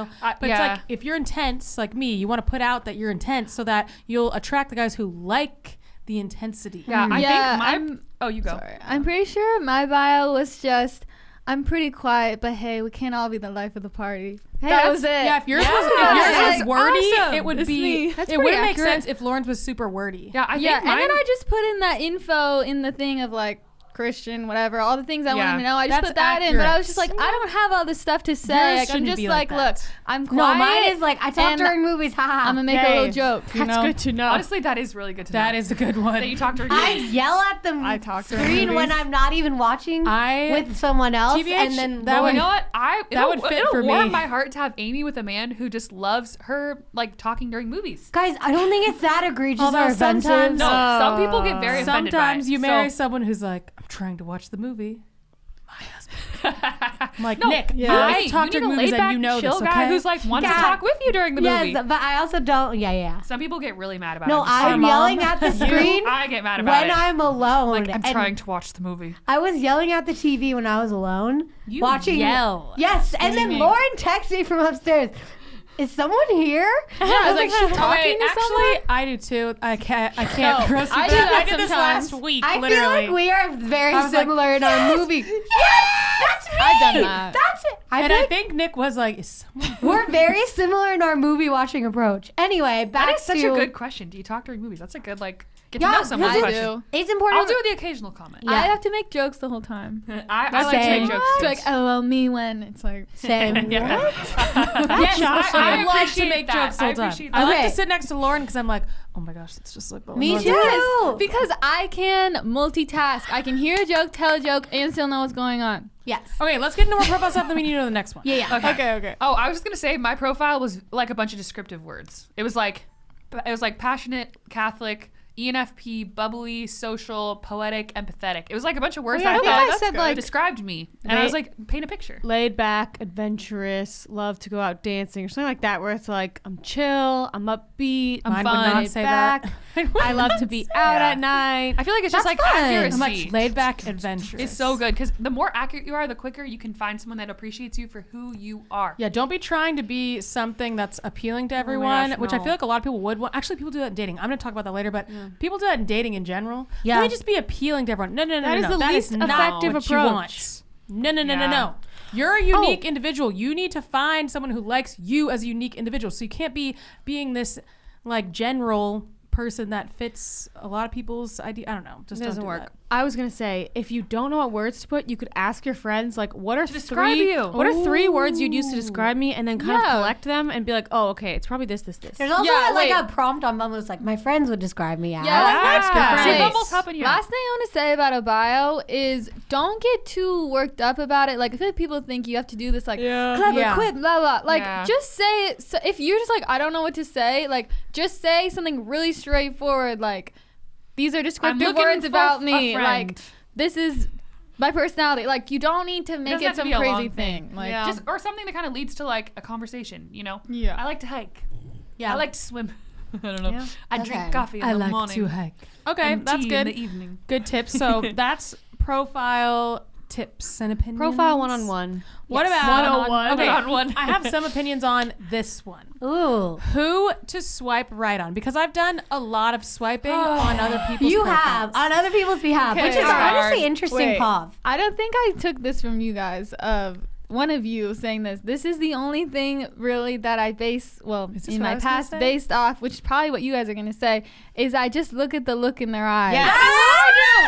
yeah. like if you're intense, like me, you want to put out that you're intense so that you'll attract the guys who like the intensity. Yeah, I Yeah, think my. Oh, you go. Sorry. I'm pretty sure my bio was just, I'm pretty quiet, but hey, we can't all be the life of the party. Hey, that was it. Yeah, if yours was That's wordy, awesome. it would It's be. me. That's It pretty wouldn't make accurate. sense if Lauren's was super wordy. Yeah, I think Yeah, mine. and then I just put in that info in the thing of like Christian, whatever, all the things I Yeah. wanted to know. I just That's put that in, but I was just like, accurate. I don't have all this stuff to say. Yours Like, I'm shouldn't just be like, like look, that. I'm No, quiet. mine is like, I talk and during movies. Haha. I'm gonna make a little joke. You That's know? good to know. Honestly, that is really good to know. That is a good one. that you talked to. I yell at the I talk during screen when movies. I'm not even watching with someone else, TBH, and then that Lauren- You know what? That would fit it'll for warm me. my heart to have Amy with a man who just loves her like talking during movies. guys, I don't think it's that egregious Although or offensive. sometimes- No, some people get very offended by Sometimes it. you marry someone who's like, I'm trying to watch the movie. I'm like, No, Nick, yeah. I talk you during need a movies and laid-back, you know chill this, guy okay? who's like wants to Yeah. talk with you during the movie. Yes, but I also don't. Yeah. Some people get really mad about No, it. just I'm like, yelling at the screen I get mad about when it. I'm alone. Like, I'm and trying to watch the movie. I was yelling at the TV when I was alone, You watching. yell. Yes, and then Screaming. Lauren texts me from upstairs. Is someone here? Yeah, I was like, she's Oh, talking wait, to actually, someone. I do too. I can't No, roast you I for do that. that I did this sometimes. last week, I literally. feel like we are very I was like, similar in our movie. Yes, that's me. I've done that. That's it. and feel I like think Nick was like, is someone... we're very similar in our movie watching approach. Anyway, back That is such to a good question. Do you talk during movies? That's a good get Yeah, to know someone because I question. do. It's important. I'll do the occasional comment. Yeah. I have to make jokes the whole time. I like to Same. make jokes. It's too. like, oh, well, me when. It's like, Same. Yeah. Yes, I love to appreciate make that. jokes the I whole time. appreciate I like that. to sit next to Lauren because I'm like, oh my gosh, it's just like the Me Lauren's too. like, Yes. because I can multitask. I can hear a joke, tell a joke, and still know what's going on. Yes. Okay, let's get into more profile stuff, then we need to know the next one. Yeah. Okay. Oh, I was just gonna say my profile was like a bunch of descriptive words. It was like passionate, Catholic, ENFP, bubbly, social, poetic, empathetic. It was like a bunch of words yeah, that I think I I thought said, like, described me, and I was like, paint a picture. Laid back, adventurous, love to go out dancing or something like that, where it's like I'm chill, I'm upbeat, I'm Mine would fun, not laid say back. that. I love to be out Yeah. at night. I feel like it's just That's like fun. accuracy. I'm like laid back adventure. It's so good because the more accurate you are, the quicker you can find someone that appreciates you for who you are. Yeah, don't be trying to be something that's appealing to everyone, gosh, which I no. feel like a lot of people would want. Actually, people do that in dating. I'm going to talk about that later, but people do that in dating in general. Yeah. Let me just be appealing to everyone. No. That is the least not effective what you approach. want. No. Yeah. You're a unique individual. You need to find someone who likes you as a unique individual. So you can't be being this like general person that fits a lot of people's idea. I don't know. Just It doesn't don't do work. that. I was gonna say, if you don't know what words to put, you could ask your friends, like, what are describe three? you. What are three words you'd use to describe me, and then kind of Yeah. collect them and be like, oh, okay, it's probably this. There's also Yeah, like wait. a prompt on Bumble that's like my friends would describe me as. That's good See, friends. Bumble's helping you. Last thing I want to say about a bio is don't get too worked up about it. Like, I feel like people think you have to do this, like, clever, Yeah. quick, blah, blah. Like, Yeah. just say it. So if you're just like, I don't know what to say, like, just say something really straightforward, like, these are descriptive looking words for about a me. friend. Like, this is my personality. Like, you don't need to make doesn't it have to some be a long crazy thing. Like, Yeah. Just or something that kind of leads to like a conversation. You know. Yeah. I like to hike. Yeah. I like to swim. I don't know. Yeah. I Okay. drink coffee in the morning. hike. Okay, and that's tea good. in the evening. Good tips. So that's profile tips and opinions. Profile one-on-one. What Yes. about 101. Okay, One-on-one. I have some opinions on this one. Ooh. Who to swipe right on? Because I've done a lot of swiping on other people's You profiles. have on other people's behalf, Okay, which is hard. honestly interesting, Wait. Pav. I don't think I took this from you guys. One of you saying this. This is the only thing really that I base, well, Is this in what I my was gonna past say? based off, which is probably what you guys are going to say, is I just look at the look in their eyes. Yes.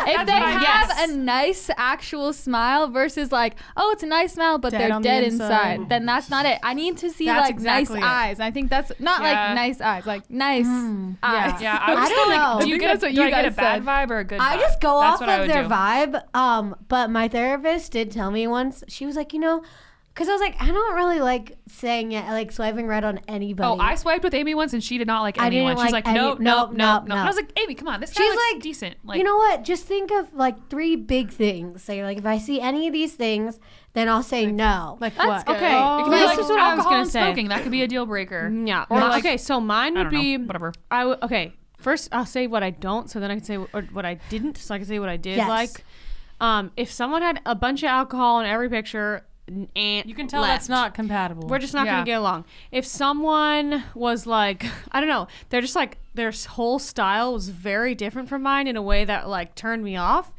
If That's they what I- have yes. a nice actual smile versus like, oh, it's a nice smile, but Dead they're on the dead inside. inside, then that's not it. I need to see That's like exactly nice it. eyes. I think that's not Yeah. like nice eyes, like nice eyes. Yeah, I was I don't like, know. do you I think get that's what do you I get a guys bad said. vibe or a good vibe? I just go That's off what I of would their do. vibe. But my therapist did tell me once. She was like, because I was like, I don't really like saying it, like swiping right on anybody. Oh, I swiped with Amy once and she did not like I didn't anyone. She's like like, no, any- no, nope, no, nope, no. no. And I was like, Amy, come on, this guy She's looks like, decent. Like, you know what? Just think of like 3 big things. So you're like, if I see any of these things, then I'll say no. Like That's what? good. Okay, it could be this like is what I was alcohol gonna and say. smoking. That could be a deal breaker. Yeah. Or like- okay, so mine I would don't be know, whatever. Okay, first I'll say what I don't, so then I can say what I didn't, so I can say what I did Yes. like. If someone had a bunch of alcohol in every picture, and You can tell left, that's not compatible. We're just not Yeah. gonna get along. If someone was like, I don't know, they're just like their whole style was very different from mine in a way that like turned me off,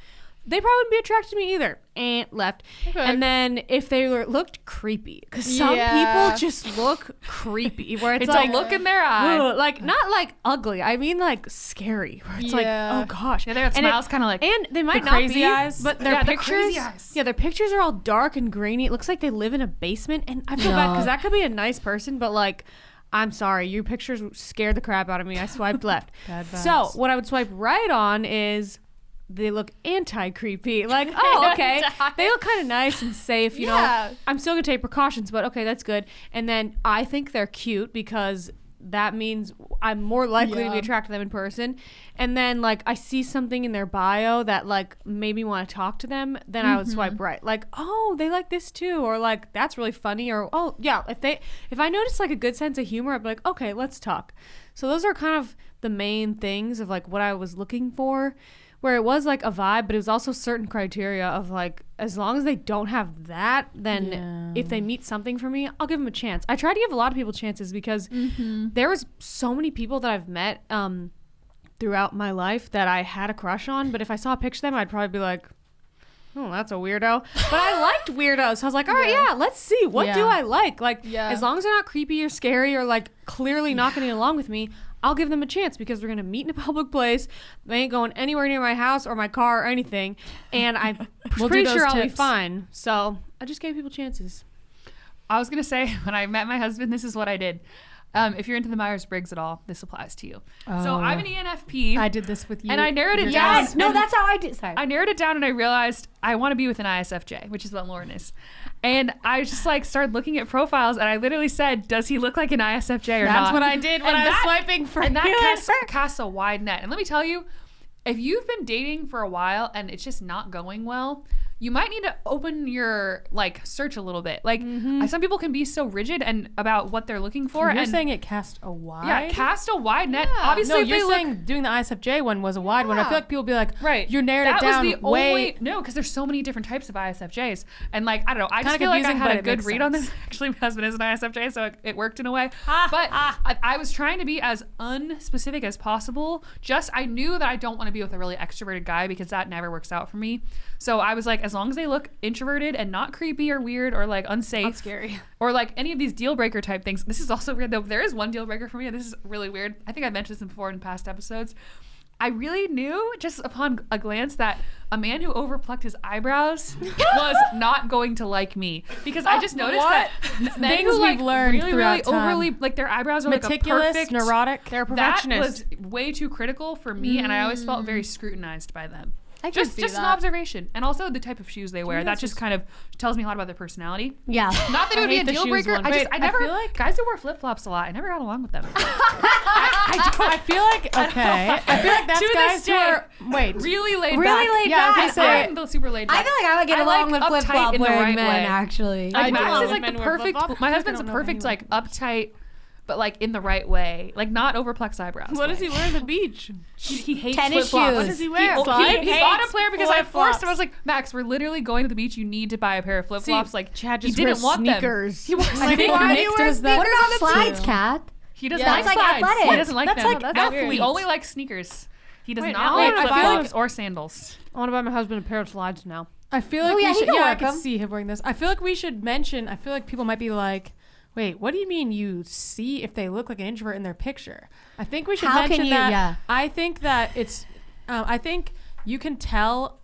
they probably wouldn't be attracted to me either. And left. Okay. And then if they looked creepy, because some Yeah. people just look creepy, where it's It's like a look in their eye. ugh, like not like ugly. I mean like scary. Where it's Yeah. like, oh gosh. Yeah, that And it- smile's kind of like, and they might The not crazy be, eyes? but their Yeah, the pictures, crazy eyes. yeah, their pictures are all dark and grainy. It looks like they live in a basement, and I feel bad because that could be a nice person, but like, I'm sorry, your pictures scared the crap out of me. I swiped left. Bad vibes. So what I would swipe right on is they look anti-creepy. Like, oh, okay, they look kind of nice and safe. You Yeah. know, I'm still gonna take precautions, but okay, that's good. And then I think they're cute because that means I'm more likely to be attracted to them in person. And then like I see something in their bio that like made me want to talk to them, then I would swipe right. Like, oh, they like this too, or like that's really funny, or oh yeah, if I notice like a good sense of humor, I'd be like, okay, let's talk. So those are kind of the main things of like what I was looking for, where it was like a vibe, but it was also certain criteria of like, as long as they don't have that, then if they meet something for me, I'll give them a chance. I try to give a lot of people chances because there was so many people that I've met throughout my life that I had a crush on, but if I saw a picture of them, I'd probably be like, oh, that's a weirdo. But I liked weirdos. So I was like, all right, yeah, let's see. What do I like? Like, as long as they're not creepy or scary or like clearly not getting along with me, I'll give them a chance because we're going to meet in a public place. They ain't going anywhere near my house or my car or anything. And I'm pretty sure I'll be fine. So I just gave people chances. I was going to say, when I met my husband, this is what I did. If you're into the Myers-Briggs at all, this applies to you. So I'm an ENFP. I did this with you. And I narrowed it down. Yes. No, that's how I did. Sorry. I narrowed it down and I realized I want to be with an ISFJ, which is what Lauren is. And I just like started looking at profiles and I literally said, does he look like an ISFJ or not? That's what I did when I was swiping for and you. that casts a wide net. And let me tell you, if you've been dating for a while and it's just not going well, you might need to open your like search a little bit. Like some people can be so rigid and about what they're looking for. You're and saying it cast a wide? Yeah, cast a wide net. Obviously, No, if you're they saying doing the ISFJ one was a wide one. I feel like people be like, right, you narrowed that it down was the way. only, no, because there's so many different types of ISFJs. And like, I don't know, I just Kinda feel like I confusing, had but a it good makes read on sense. this. Actually, my husband is an ISFJ, so it worked in a way. But I was trying to be as unspecific as possible. Just, I knew that I don't want to be with a really extroverted guy because that never works out for me. So I was like, as long as they look introverted and not creepy or weird or like unsafe. Not scary. Or like any of these deal breaker type things. This is also weird though. There is one deal breaker for me, and this is really weird. I think I've mentioned this before in past episodes. I really knew just upon a glance that a man who overplucked his eyebrows was not going to like me, because I just noticed that men Things who like we've learned really throughout time. overly like their eyebrows are Meticulous, like a perfect neurotic. They're that perfectionist. was way too critical for me, and I always felt very scrutinized by them. I can Just see an that. observation, and also the type of shoes they wear. That just kind of tells me a lot about their personality. Yeah. Not that it would be hate a the deal shoes breaker. one. I Wait, never I feel like- guys who wear flip flops a lot. I never got along with them. I feel like, okay. I feel like that's To guys this who are, day, wait. really laid Really back. laid Yeah, I was gonna back. say- I'm the super laid back. I feel like I would get I along like with flip uptight flop in the wearing right men, way. actually. Like I Max do. is like Men the wear perfect. flip-flops. My I husband's a don't know perfect anyone. like uptight, but like in the right way, like not overplex eyebrows. What does he wear on the beach? He hates Tennis flip-flops. shoes. What does he wear? He Slides? bought a pair because I forced flip-flops. him. I was like, Max, we're literally going to the beach. You need to buy a pair of flip flops. Like Chad he just didn't wears want sneakers. them. He was I like, think why do Nick you wear does that. What about too. slides, Kat? He doesn't Yeah, like that's like slides. athletic. He doesn't like That's them. like No, athletes. he only likes sneakers. He does Wait, not now like I flip feel flops like- or sandals. I want to buy my husband a pair of slides now. I feel like Oh, yeah, we he should. can Yeah, I work can 'em. see him wearing this. I feel like we should mention. I feel like people might be like, "Wait, what do you mean you see if they look like an introvert in their picture?" I think we should How mention can you- that. yeah. I think that it's. I think you can tell.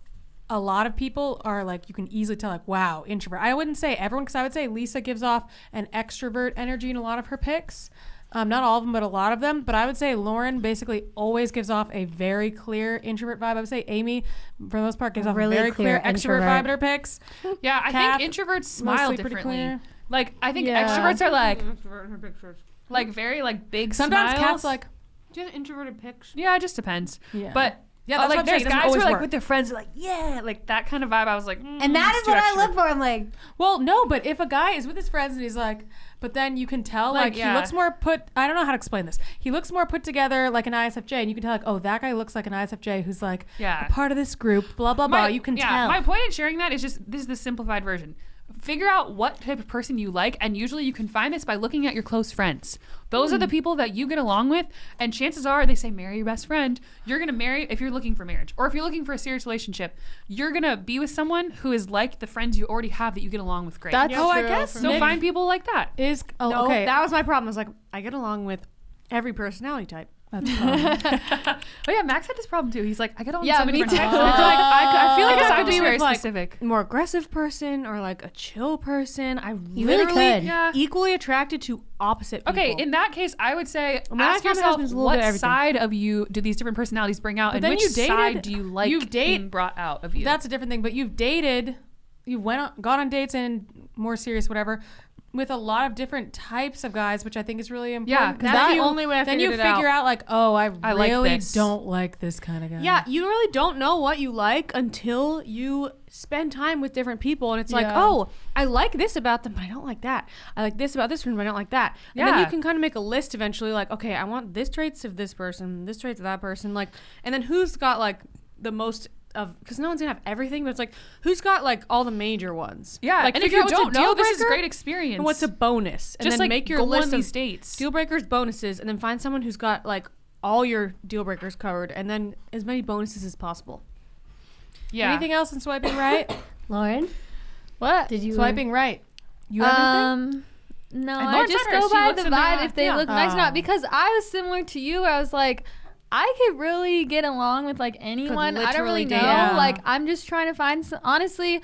A lot of people are like, you can easily tell, like, wow, introvert. I wouldn't say everyone, because I would say Lisa gives off an extrovert energy in a lot of her pics. Not all of them, but a lot of them. But I would say Lauren basically always gives off a very clear introvert vibe. I would say Amy, for the most part, gives off Really a very clear clear extrovert introvert. vibe in her pics. Yeah, I Kath, think introverts smile mostly pretty differently. clear. Like I think Yeah. extroverts are Mm-hmm. like very like big Sometimes smiles. Kat's like, Do you have introverted pics? yeah, it just depends. Yeah. But Yeah, that's what like I'm there's saying. It doesn't guys who are always like work. with their friends, like yeah, like that kind of vibe. I was like, And that it's is too what I extrovert. look for. I'm like, well, no, but if a guy is with his friends and he's like, but then you can tell, like, yeah. he looks more put, I don't know how to explain this. He looks more put together like an ISFJ, and you can tell, like, oh, that guy looks like an ISFJ who's like Yeah. a part of this group, blah, blah, blah. You can tell. My point in sharing that is just this is the simplified version. Figure out what type of person you like, and usually you can find this by looking at your close friends. Those are the people that you get along with, and chances are they say marry your best friend. You're gonna marry if you're looking for marriage, or if you're looking for a serious relationship, you're gonna be with someone who is like the friends you already have that you get along with great. That's oh, I true guess for so Nick find people like that. is, oh, No, okay. that was my problem. I was like, I get along with every personality type. That's Oh yeah, Max had this problem too. He's like, I get along with Yeah, so many me different too. types. It's like, I feel I like guess I I'm could just be very with like specific. more aggressive person or like a chill person. I You really literally could. Yeah. equally attracted to opposite people. Okay, in that case, I would say mean, I ask find my yourself husband's a little bit what of everything. side of you do these different personalities bring out, But and then which you dated- side do you like you've being brought out of you? That's a different thing, but you've dated, you've gone on dates and more serious, whatever. with a lot of different types of guys, which I think is really important. Yeah, 'cause that's then the you- only way I Then you figured it figure out like, oh, I like really this. don't like this kind of guy. Yeah, you really don't know what you like until you spend time with different people, and it's like, Yeah. oh, I like this about them, but I don't like that. I like this about this person, but I don't like that. And then you Yeah. can kind of make a list eventually, like, okay, I want this traits of this person, this traits of that person, like, and then who's got like the most of, because no one's gonna have everything, but it's like who's got like all the major ones. Yeah, like and if figure you out what's a don't know, deal this is breaker great experience. and what's a bonus, and Just then like make your go list on these of dates. deal breakers, bonuses, and then find someone who's got like all your deal breakers covered, and then as many bonuses as possible. Yeah. Anything else in swiping right? Lauren, What? did you Swiping right. You have anything? No, And I Lauren's just better. go She by looks the in the vibe eye. if they Yeah. look nice or Oh. not. Because I was similar to you. I was like, I could really get along with like anyone. I don't really literally know. date anyone. Like, I'm just trying to find. Honestly,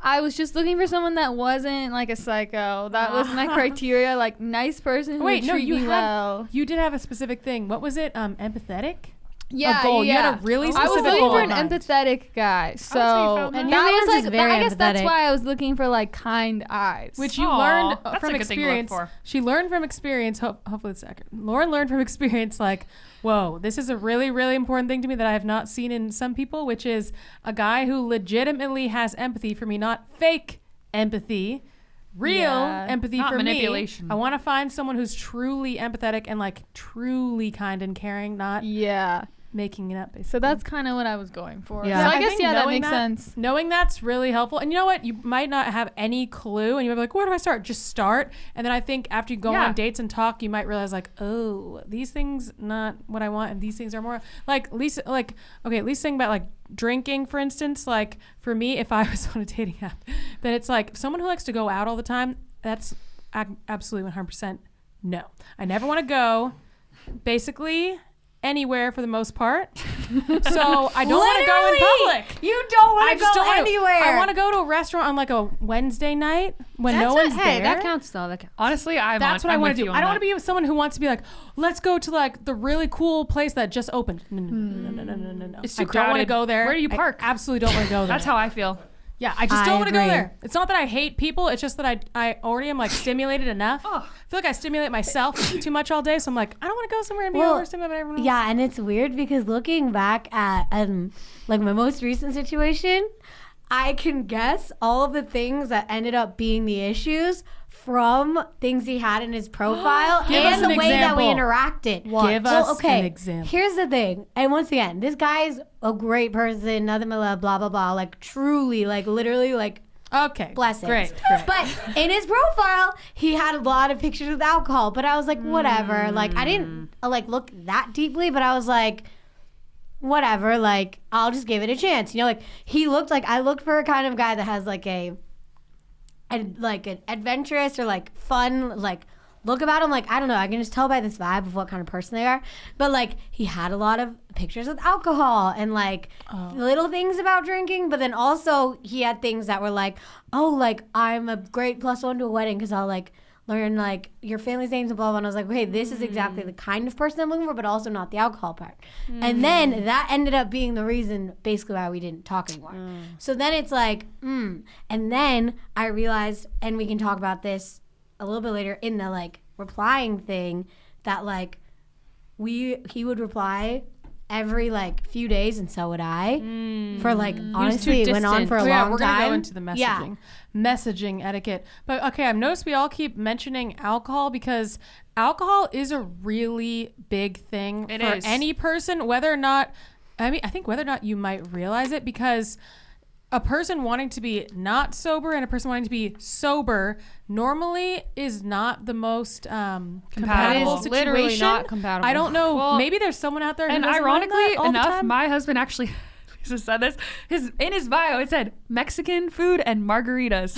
I was just looking for someone that wasn't like a psycho. That was my criteria. Like, nice person who Wait, would no, treat you me had well. you did have a specific thing. What was it? Empathetic? Yeah, goal. yeah. You had a really I was specific looking goal for in an mind. empathetic guy. So found And that your was man's like, is very I guess that's empathetic. why I was looking for like kind eyes. Which you Aw, learned that's from a good thing to look experience. for. She learned from experience. Hopefully it's accurate. Lauren learned from experience. Like, whoa, this is a really, really important thing to me that I have not seen in some people, which is a guy who legitimately has empathy for me, not fake empathy, real Yeah. empathy Not for manipulation. me. I want to find someone who's truly empathetic and like truly kind and caring, not yeah. making it up. Basically. So that's kind of what I was going for. Yeah. So I I guess think yeah, that knowing makes sense. Knowing that's really helpful. And you know what? You might not have any clue, and you might be like, "Where do I start?" Just start. And then I think after you go Yeah. on dates and talk, you might realize like, "Oh, these things not what I want, and these things are more like Lisa." Like, okay, Lisa's saying about like drinking, for instance. Like for me, if I was on a dating app, then it's like someone who likes to go out all the time. That's absolutely 100% no. I never want to go. Basically. Anywhere for the most part. So I don't want to go in public. You don't want I to just go don't wanna- anywhere. I want to go to a restaurant on like a Wednesday night when That's no one's hey, there. that counts though. That counts. Honestly, That's what I want to do. I don't want to be with someone who wants to be like, let's go to like the really cool place that just opened. No. It's too I don't want to crowded. go there. Where do you park? I absolutely don't want to go there. That's how I feel. Yeah, I just I don't want to go agree. there. It's not that I hate people. It's just that I already am like stimulated enough. I feel like I stimulate myself too much all day. So I'm like, I don't want to go somewhere and be overstimulated by everyone else. Yeah, and it's weird because looking back at like my most recent situation, I can guess all of the things that ended up being the issues from things he had in his profile Give us and the an way that we example. interacted. Give us an example. Here's the thing. And once again, this guy's a great person, nothing but blah, blah, blah. Like truly, like literally, like Okay. blessings. Great. But in his profile, he had a lot of pictures with alcohol. But I was like, whatever. Like I didn't like look that deeply, but I was like, whatever. Like I'll just give it a chance. You know, like he looked like I looked for a kind of guy that has like an adventurous or like fun like look about him. Like I don't know. I can just tell by this vibe of what kind of person they are. But like he had a lot of pictures with alcohol and like little things about drinking. But then also he had things that were like, oh, like I'm a great +1 to a wedding because I'll like learn like your family's names and blah blah. And I was like, okay, this is exactly the kind of person I'm looking for, but also not the alcohol part. And then that ended up being the reason basically why we didn't talk anymore. So then it's like, and then I realized, and we can talk about this a little bit later in the like replying thing, that like he would reply every like few days and so would I for like honestly it went on for a long we're time. gonna go into the messaging etiquette. But okay, I've noticed we all keep mentioning alcohol because alcohol is a really big thing It for is. any person, whether or not I think whether or not you might realize it, because a person wanting to be not sober and a person wanting to be sober normally is not the most compatible It is situation. literally not compatible. I don't know. Well, maybe there's someone out there who And doesn't want ironically that all the enough, time. my husband actually just said this. In his bio, it said Mexican food and margaritas.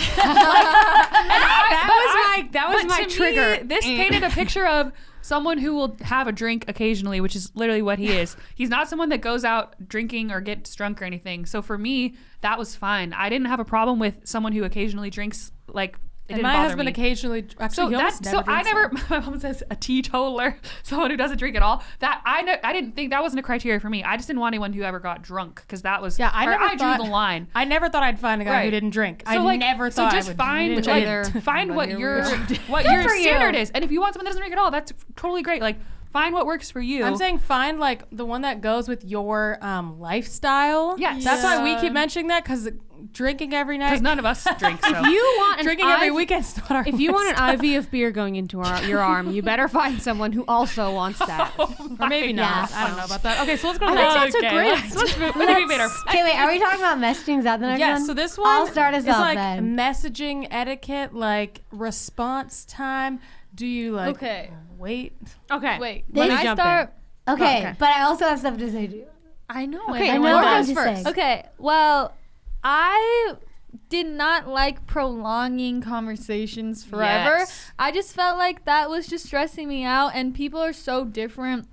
That was my to trigger. Me, this painted a picture of someone who will have a drink occasionally, which is literally what he is. He's not someone that goes out drinking or gets drunk or anything. So for me, that was fine. I didn't have a problem with someone who occasionally drinks like It And didn't my bother husband me. occasionally, actually, So he almost that, so I drinks never. it. My mom says a teetotaler, someone who doesn't drink at all. That I didn't think that wasn't a criteria for me. I just didn't want anyone who ever got drunk because that was. Yeah, I or never I thought, drew the line. I never thought I'd find a guy Right. who didn't drink. So I like, never so thought just I would. find didn't like either. find But what here we your are. what Good your for you. standard is, and if you want someone that doesn't drink at all, that's totally great. Like find what works for you. I'm saying find like the one that goes with your lifestyle. Yes. That's why we Yeah. keep mentioning that because drinking every night. because none of us drink. So. If you want an drinking every IV weekend's not our If you want lifestyle. an IV of beer going into your arm, you better find someone who also wants that. or maybe not. Yeah. I don't know about that. Okay, so let's go to I the think next that's a one. great. Let's move. We need to be better. Okay, wait. Are we talking about messaging? Is that the next Yes, one? so this one I'll start us is off like then. messaging etiquette, like response time. Do you like Okay. wait? Okay. Wait, This- when Let I me jump start, Okay, okay. but I also have stuff to say too. I know. Okay, it. and I Laura know goes that. first. Okay, well, I did not like prolonging conversations forever. Yes. I just felt like that was just stressing me out, and people are so different,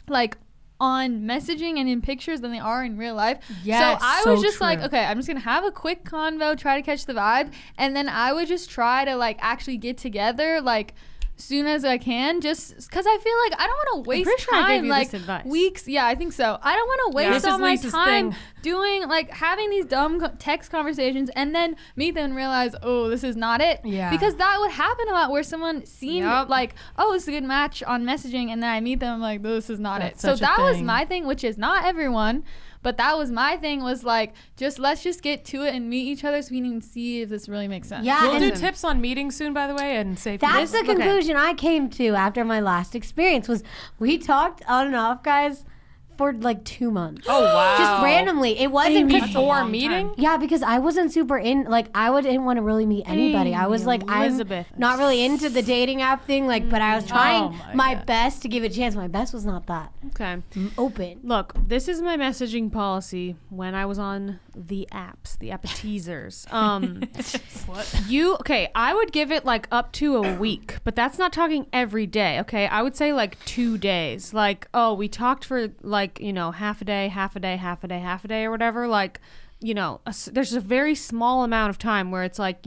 like on messaging and in pictures than they are in real life. Yes, so I so was just like, true. okay, I'm just gonna have a quick convo, try to catch the vibe, and then I would just try to like actually get together like soon as I can, just because I feel like I don't want to waste pretty sure I time gave you like this advice. weeks. Yeah, I think so. I don't want to Yeah. waste This all is my Lisa's time thing. doing like having these dumb text conversations and then meet them and realize, oh, this is not it. Yeah. Because that would happen a lot where someone seemed Yup. like, oh, it's a good match on messaging, and then I meet them, I'm like, this is not That's it. So such a that was thing. my thing, which is not everyone. But that was my thing, was like, let's just get to it and meet each other so we can see if this really makes sense. Yeah, We'll do and tips on meetings soon, by the way, and safety. that's the okay. conclusion I came to after my last experience. Was we talked on and off, guys, for like 2 months. Oh wow. Just randomly. It wasn't before before meeting. Yeah, because I wasn't super in. Like, didn't want to really meet anybody. I was like, Elizabeth. I'm not really into the dating app thing. Like, but I was Oh trying my my God. best to give it a chance. My best was not that Okay. open. Look, this is my messaging policy when I was on the apps, the appetizers. I would give it like up to a week, but that's not talking every day. Okay. I would say like 2 days. Like, oh, we talked for like, half a day, half a day, half a day, half a day or whatever. Like, there's a very small amount of time where it's like,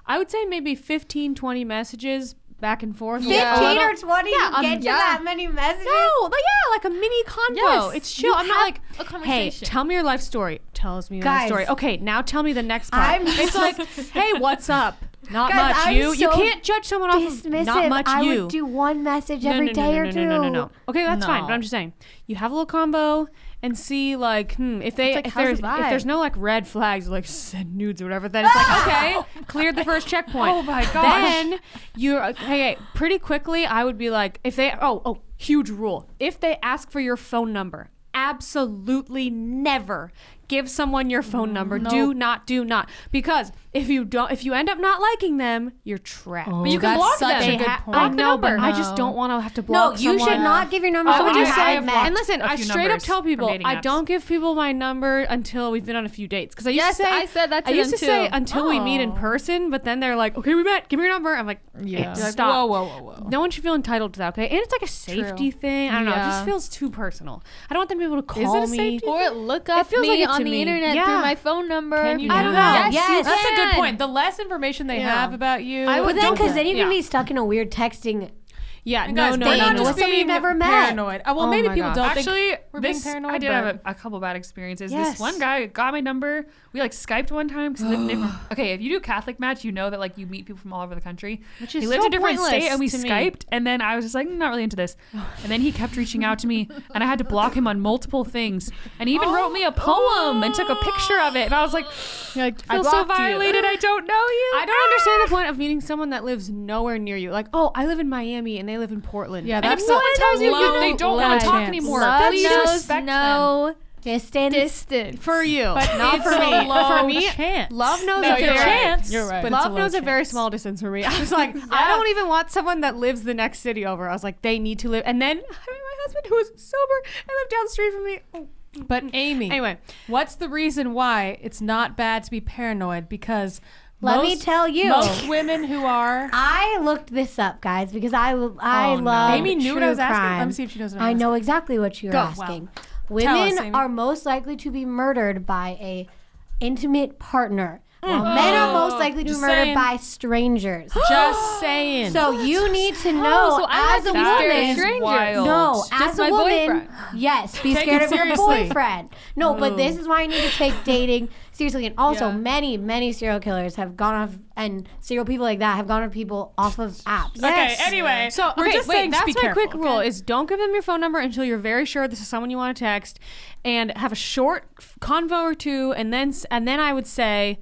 I would say maybe 15, 20 messages back and forth. 15 or 20? Yeah, You get to that many messages? No, like a mini convo. Yes, It's chill. you I'm not have like, a hey, conversation. tell me your life story. Tell us me your life Guys. story. Okay, now tell me the next part. I'm It's like, hey, what's up? Not Guys, much. I'm You so can't judge someone off of Dismissive. not much I you. would do one message No, every no, day no, or no, two. no. Okay, that's fine. But No. I'm just saying, you have a little combo and see like, if like, how's the there's vibe? no like red flags like send nudes or whatever, then it's like okay, cleared the first checkpoint. Oh my gosh. Then you're okay. Pretty quickly, I would be like, if they huge rule, if they ask for your phone number, absolutely never give someone your phone number. Do not, because if you end up not liking them, you're trapped. But you can block them. such a They good I point. know, but number. I just No. don't want to have to No, block you someone. should not give your number. I to would someone just you say, haven't met. and listen, a I few straight up numbers tell from people dating I apps. don't give people my number until we've been on a few dates. Because I used Yes, to say, I said that to I used them to say too. until we meet in Oh. person, but then they're like, okay, we met, give me your number. I'm like, Yeah. yeah, You're like, stop. whoa. No one should feel entitled to that, okay? And it's like a safety thing. I don't know. It just Yeah. feels too personal. I don't want them to be able to Is it call a me. safety Or look up feels me like it on to the me. internet Yeah. through my phone number. Can you I do don't that? know. Yes. That's a good can. point. The less information they Yeah. have about you, I would But then, don't because do then that. you can Yeah. be stuck in a weird texting. Yeah, And no, guys, no, they're no, not no. just With somebody being you've never met. paranoid. Well, Oh maybe my people gosh. don't think Actually, we're being paranoid. I did but- have a couple bad experiences. Yes. This one guy got my number. We like Skyped one time because he lived in different. Okay, if you do Catholic match, you know that like you meet people from all over the country. Which is he lived so in a different pointless state, and we to me. Skyped. And then I was just like, not really into this. And then he kept reaching out to me, and I had to block him on multiple things. And he even wrote me a poem and took a picture of it. And I was like, Like, I feel so violated. I don't know you. I don't understand the point of meeting someone that lives nowhere near you. Like, oh, I live in Miami and they live in Portland. Yeah, And if that's someone tells you low- they don't low want to talk chance. anymore, Love please knows respect them. no Distance. distance. For you, But not it's for a me. low For me, chance. love knows No, a you're very chance. You're right. But it's love low knows a very chance. small distance for me. I was like, I don't even want someone that lives the next city over. I was like, they need to live. And then I met my husband who was sober and lived down the street from me. Oh. But Amy, Anyway, what's the reason why it's not bad to be paranoid? Because Let me tell you. most women who are I looked this up, guys, because I no. love Amy knew what true I was asking. crime. Let me see if she knows what I'm I know asking. exactly what you're Go. asking. Tell us, Women Amy. are most likely to be murdered by a intimate partner. Well, men are most likely to be Just murdered saying. by strangers. Just saying. So you need to know so I as have a to be scared of woman. strangers. wild. No, Just as a my woman, boyfriend. yes, be Take scared it of your seriously. boyfriend. No, but this is why you need to take dating seriously. And also, Yeah. many serial killers have gone off, and serial people like that have gone off people off of apps. Okay, anyway. So we're just saying just that's be my careful, quick rule is don't give them your phone number until you're very sure this is someone you want to text, and have a short convo or two, and then I would say,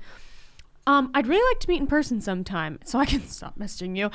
I'd really like to meet in person sometime so I can stop messaging you.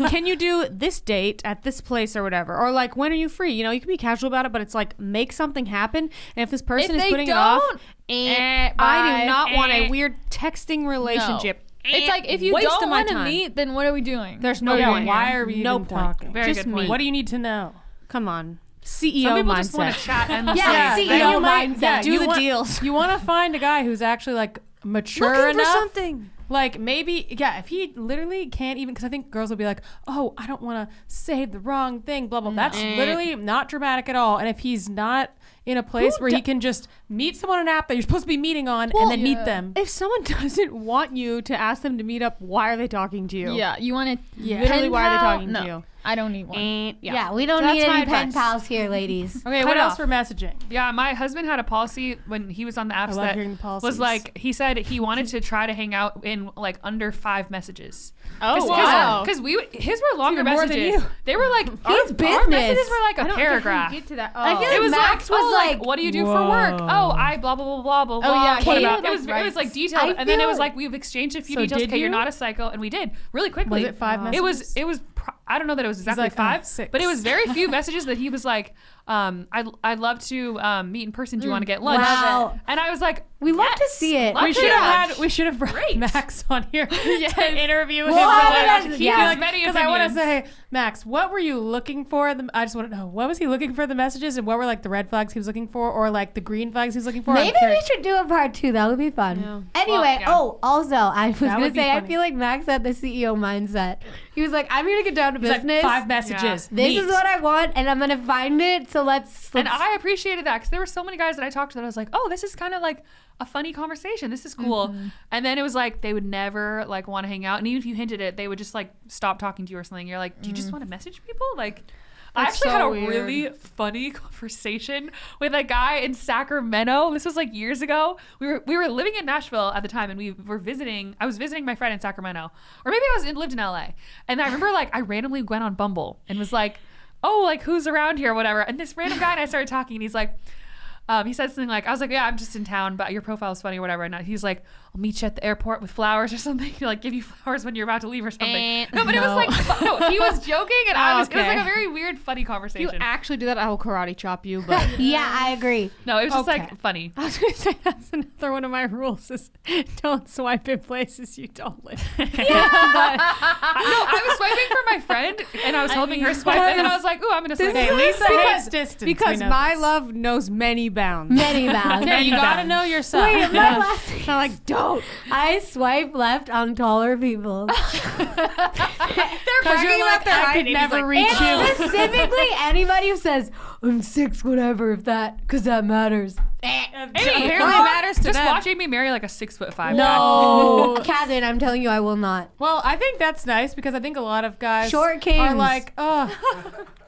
Can you do this date at this place or whatever? Or like, when are you free? You know, you can be casual about it, but it's like, make something happen. And if this person is they putting it off, don't, I do not want bye. a weird texting relationship. It's like, if you Waste don't of my want to time. meet, then what are we doing? There's no Yeah, point. why are we no even point. talking? Very Just good point. me. What do you need to know? Come on. CEO Some people mindset. just want to chat endlessly. Yeah, then CEO you might- mindset. yeah, Do you the want- deals. You want to find a guy who's actually like mature Looking enough. for something. Like maybe, yeah, if he literally can't even, because I think girls will be like, oh, I don't want to say the wrong thing, blah, blah. That's literally not dramatic at all. And if he's not in a place where he can just meet someone on an app that you're supposed to be meeting on and then meet them. If someone doesn't want you to ask them to meet up, why are they talking to you? Yeah, you want to. Yeah. Literally, why are they talking no, to you? I don't need one. Yeah, we don't So need that's my any pen advice. pals here, ladies. Okay, Cut what it else off. for messaging? Yeah, my husband had a policy when he was on the apps love that hearing the policies. was like, he said he wanted to try to hang out in like under 5 messages. Oh, wow. Because his were longer even more than messages. you. They were like He's our business. messages were like I a don't paragraph. Get to that. I feel It was Max like, was like, what do you do for work? Whoa. Oh, I blah blah blah blah blah. Oh, yeah, blah. he It had, like, was like rights. detailed, I and then it feel- was like we've exchanged a few So details. did Okay, you're you? not a psycho, and we did really quickly. Was it 5 messages? It was. I don't know that it was exactly like, 5, 6. but it was very few messages that he was like, I'd love to meet in person. Do you want to get lunch? Wow. And I was like, we love to yes, see it. love We to should get have lunch. we should have brought Great. Max on here to interview him. Well, for I like- would- yeah. Many Because I want to opinions. say, Max, what were you looking for? I just want to know, what was he looking for the messages, and what were like the red flags he was looking for, or like the green flags he was looking for? I'm Maybe we curious. should do a part 2. That would be fun. Yeah. Anyway, Well, yeah. also, I was That going would to be say, I funny. feel like Max had the CEO mindset. He was like, I'm going to get down to It's like business. 5 messages. This Neat. is what I want, and I'm going to find it. So let's And I appreciated that because there were so many guys that I talked to that I was like, oh, this is kind of like a funny conversation. This is cool. And then it was like they would never like want to hang out, and even if you hinted it, they would just like stop talking to you or something. You're like, do you just want to message people? Like, I That's actually so had a weird. really funny conversation with a guy in Sacramento. This was like years ago. We were living in Nashville at the time, and we were visiting. I was visiting my friend in Sacramento, or maybe I lived in LA. And I remember like I randomly went on Bumble and was like, oh, like who's around here, or whatever. And this random guy and I started talking, and he's like, he said something like, I was like, yeah, I'm just in town, but your profile is funny or whatever. And he's like, I'll meet you at the airport with flowers or something. Like, give you flowers when you're about to leave or something. No, but it was like, no, he was joking, and it was like a very weird, funny If you conversation. actually do that, I will karate chop you. But Yeah, I agree. No, it was just Okay. like funny. I was going to say that's another one of my rules is don't swipe in places you don't live. I was swiping for my friend, and I was helping her swipe, and then I was like, ooh, I'm gonna swipe. Hey, Lisa hates distance. Because we know my this. love knows many bounds. Many bounds. Okay, you gotta know yourself. Wait, my last I'm like, don't. I swipe left on taller people. They're Because you're like, I could never reach you. And specifically anybody who says, I'm 6, whatever, if that, because that matters. Apparently it matters to just them. watch Amy marry like a 6'5" guy. No. Katherine, I'm telling you, I will not. Well, I think that's nice because I think a lot of guys Short kings. are like, oh,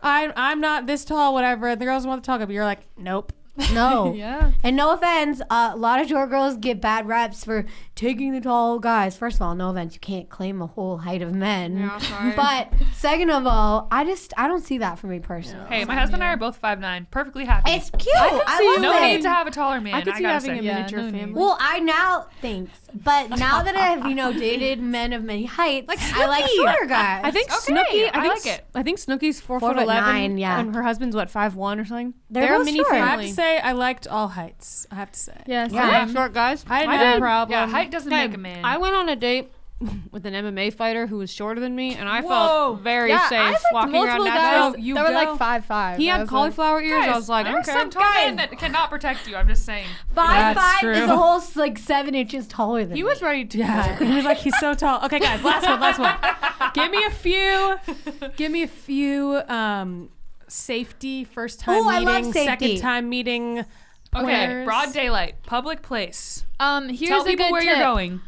I'm not this tall, whatever. And the girls want to talk, but you're like, nope. No. Yeah. And no offense, a lot of short girls get bad reps for taking the tall guys. First of all, no offense, you can't claim a whole height of men. Yeah, sorry. But second of all, I don't see that for me personally. Hey, my husband and I are both 5'9", perfectly happy. It's cute. I love no it. need to have a taller man. I could see gotta having say. a Yeah, miniature no need. family. Well, I now but now that I have dated men of many heights, I like shorter guys. I think Okay, Snooki. I like it. I think Snooki's 4'11", 4'9", yeah. and her husband's what 5'1" or something. They're a both mini short. I have family. to say, I liked all heights. I have to say. Yeah. Yeah. Same. Short guys. I didn't have a problem. Yeah, height doesn't make a man. I went on a date with an MMA fighter who was shorter than me, and I Whoa. felt very Yeah, safe I liked walking around multiple Nashville. guys You that were go. like 5'5". He I had was cauliflower ears. I was like, there are okay. some tall men that cannot protect you. I'm just saying. 5'5" That's is true. a whole 7 inches taller than He me. was ready to. Yeah, he was like, he's so tall. Okay, guys, last one. Give me a few safety first time Ooh, I love meeting, safety. second time meeting, Okay, Pointers. broad daylight, public place. Here's Tell a people good where tip. you're going.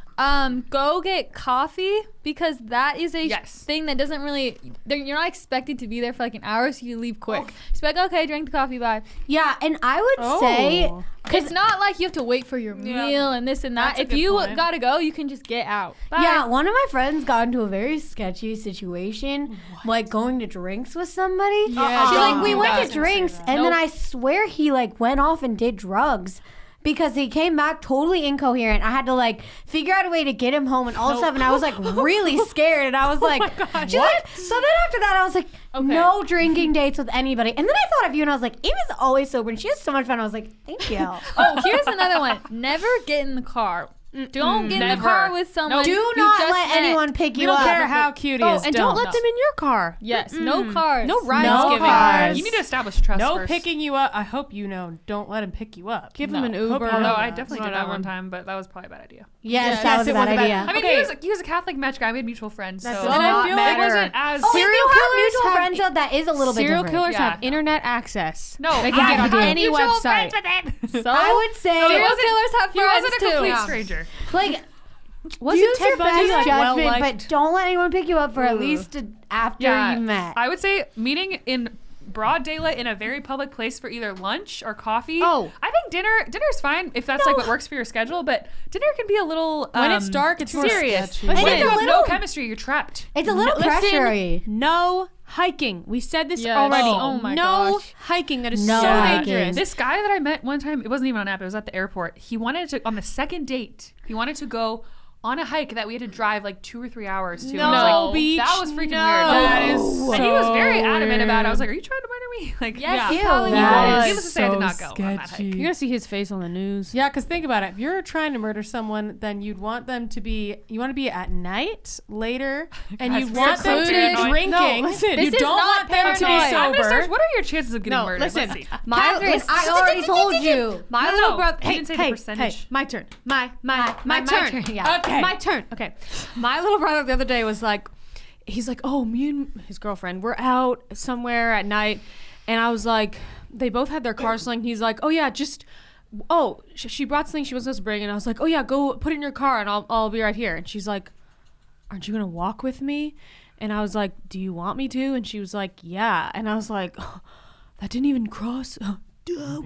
Go get coffee because that is a Yes. thing that doesn't really. You're not expected to be there for like an hour, so you leave quick. Just be like, okay, drink the coffee, bye. Yeah, and I would say It's not like you have to wait for your meal and this and that. That's a If good you point. gotta go, you can just get out. Bye. yeah, one of my friends got into a very sketchy situation, like going to drinks with somebody. Yeah, She's like, we don't went do to that. drinks, and then I swear he like went off and did drugs. Because he came back totally incoherent. I had to like figure out a way to get him home, and all of a sudden I was like really scared, and I was like, she's like, so then after that I was like, no drinking dates with anybody. And then I thought of you, and I was like, Amy's always sober, and she has so much fun. I was like, thank you. Oh, here's another one. Never get in the car. Don't get in the Never. car with someone. Do you not just let met. anyone pick We you don't up. care how cute he is. and don't let them in your car. Yes, no cars. No rides No given. cars. You need to establish trust No first. picking you up. I hope you know. Don't let him pick you up. Give them an Hope Uber. you Although know I that. definitely did that one time, but that was probably a bad idea. Yes, that was a it was bad a bad- idea. I mean, Okay. he was a Catholic match guy. We had mutual friends, so That it does not matter. wasn't as. Oh, if Serial you have killers mutual have- friends, though, that is a little bit Serial different. killers Yeah, have no. internet access. No, they can I get have on any mutual website. So I would say, serial killers have He friends wasn't a too. complete stranger. like, Wasn't use Ted your Bundy, best like, judgment, well-liked? but don't let anyone pick you up for at least after Yeah, you met. I would say meeting in broad daylight in a very public place for either lunch or coffee. Oh. I think dinner's fine if that's like what works for your schedule, but dinner can be a little When it's dark, it's more serious. sketchy. Listen, When it's you a have no little- chemistry, you're trapped. It's a little pressury. No hiking. We said this Yes. already. Oh my no gosh. hiking. That is No so hiking. dangerous. This guy that I met one time, it wasn't even on an app, it was at the airport. He wanted to, on the second date, he wanted to go on a hike that we had to drive like 2 or 3 hours to. And I was No, like, beach. that was freaking No. weird. That is And he was very so adamant about it. I was weird. like, are you trying to murder me? Like, Yes, Ew, telling you that what. is needless to say, I did not go on that hike. You're gonna see his face on the news. Yeah, because think about it. If you're trying to murder someone, then you'd want them to be. You want to be at night, later, and you That's want them to secluded. be drinking. No, listen, you this is don't not want them to be paranoid. I'm gonna sober. search, what are your chances of getting No, murdered? listen. Let's see. Catherine, I already told you. My No, little no, brother. you Hey, didn't say the hey, percentage. hey, my turn. My My turn. turn, yeah. Okay. My turn. Okay. My little brother the other day was like, he's like, oh, me and his girlfriend, we're out somewhere at night, and I was like, they both had their cars linked. He's like, oh yeah, just. Oh, she brought something she was supposed to bring, and I was like, oh yeah, go put it in your car, and I'll be right here. And she's like, aren't you gonna walk with me? And I was like, do you want me to? And she was like, yeah. And I was like, oh, that didn't even cross.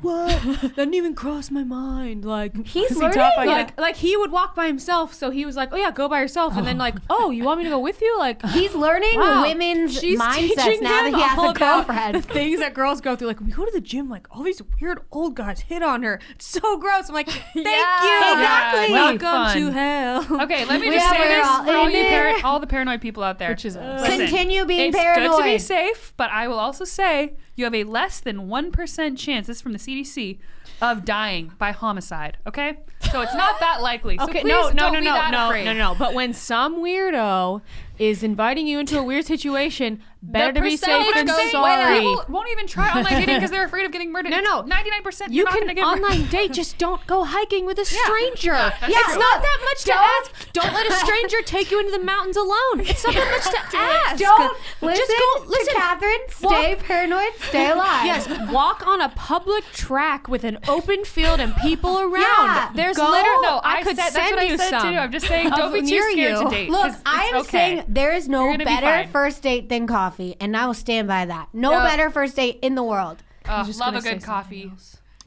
What? That didn't even cross my mind. Like He's he learning. tough? I like he would walk by himself, so he was like, oh yeah, go by yourself. And then like, oh, you want me to go with you? Like He's learning wow. women's She's mindsets teaching now that him he has all a about girlfriend. the things that girls go through. Like when we go to the gym, like all these weird old guys hit on her. It's so gross. I'm like, thank you. Exactly. Welcome Fun. to hell. Okay, let me We just are say this all for all in you it. all the paranoid people out there. Which is us. Listen, Continue being it's paranoid. good to be safe, but I will also say you have a less than 1% chance, this is from the CDC, of dying by homicide, okay? So it's not that likely. So Okay, please no. don't be that afraid. No. But when some weirdo is inviting you into a weird situation, better to be safe percentage than goes sorry. People won't even try online dating because they're afraid of getting murdered. No. 99% You you're not can gonna get murdered. online date, just don't go hiking with a stranger. that's It's true. not that much to ask. Don't let a stranger take you into the mountains alone. It's not that much to ask. Don't listen, Just go listen. to Catherine. Stay paranoid. Stay alive. Yes, walk on a public track with an open field and people around. Yeah, There's go- literally No, I could said, that's send what you I said some. too. I'm just saying, don't be too near scared you. to date. Look, 'cause I am it's okay. saying there is You're no gonna be better fine. first date than coffee, and I will stand by that. No Yeah. better first date in the world. just Love gonna a say good coffee.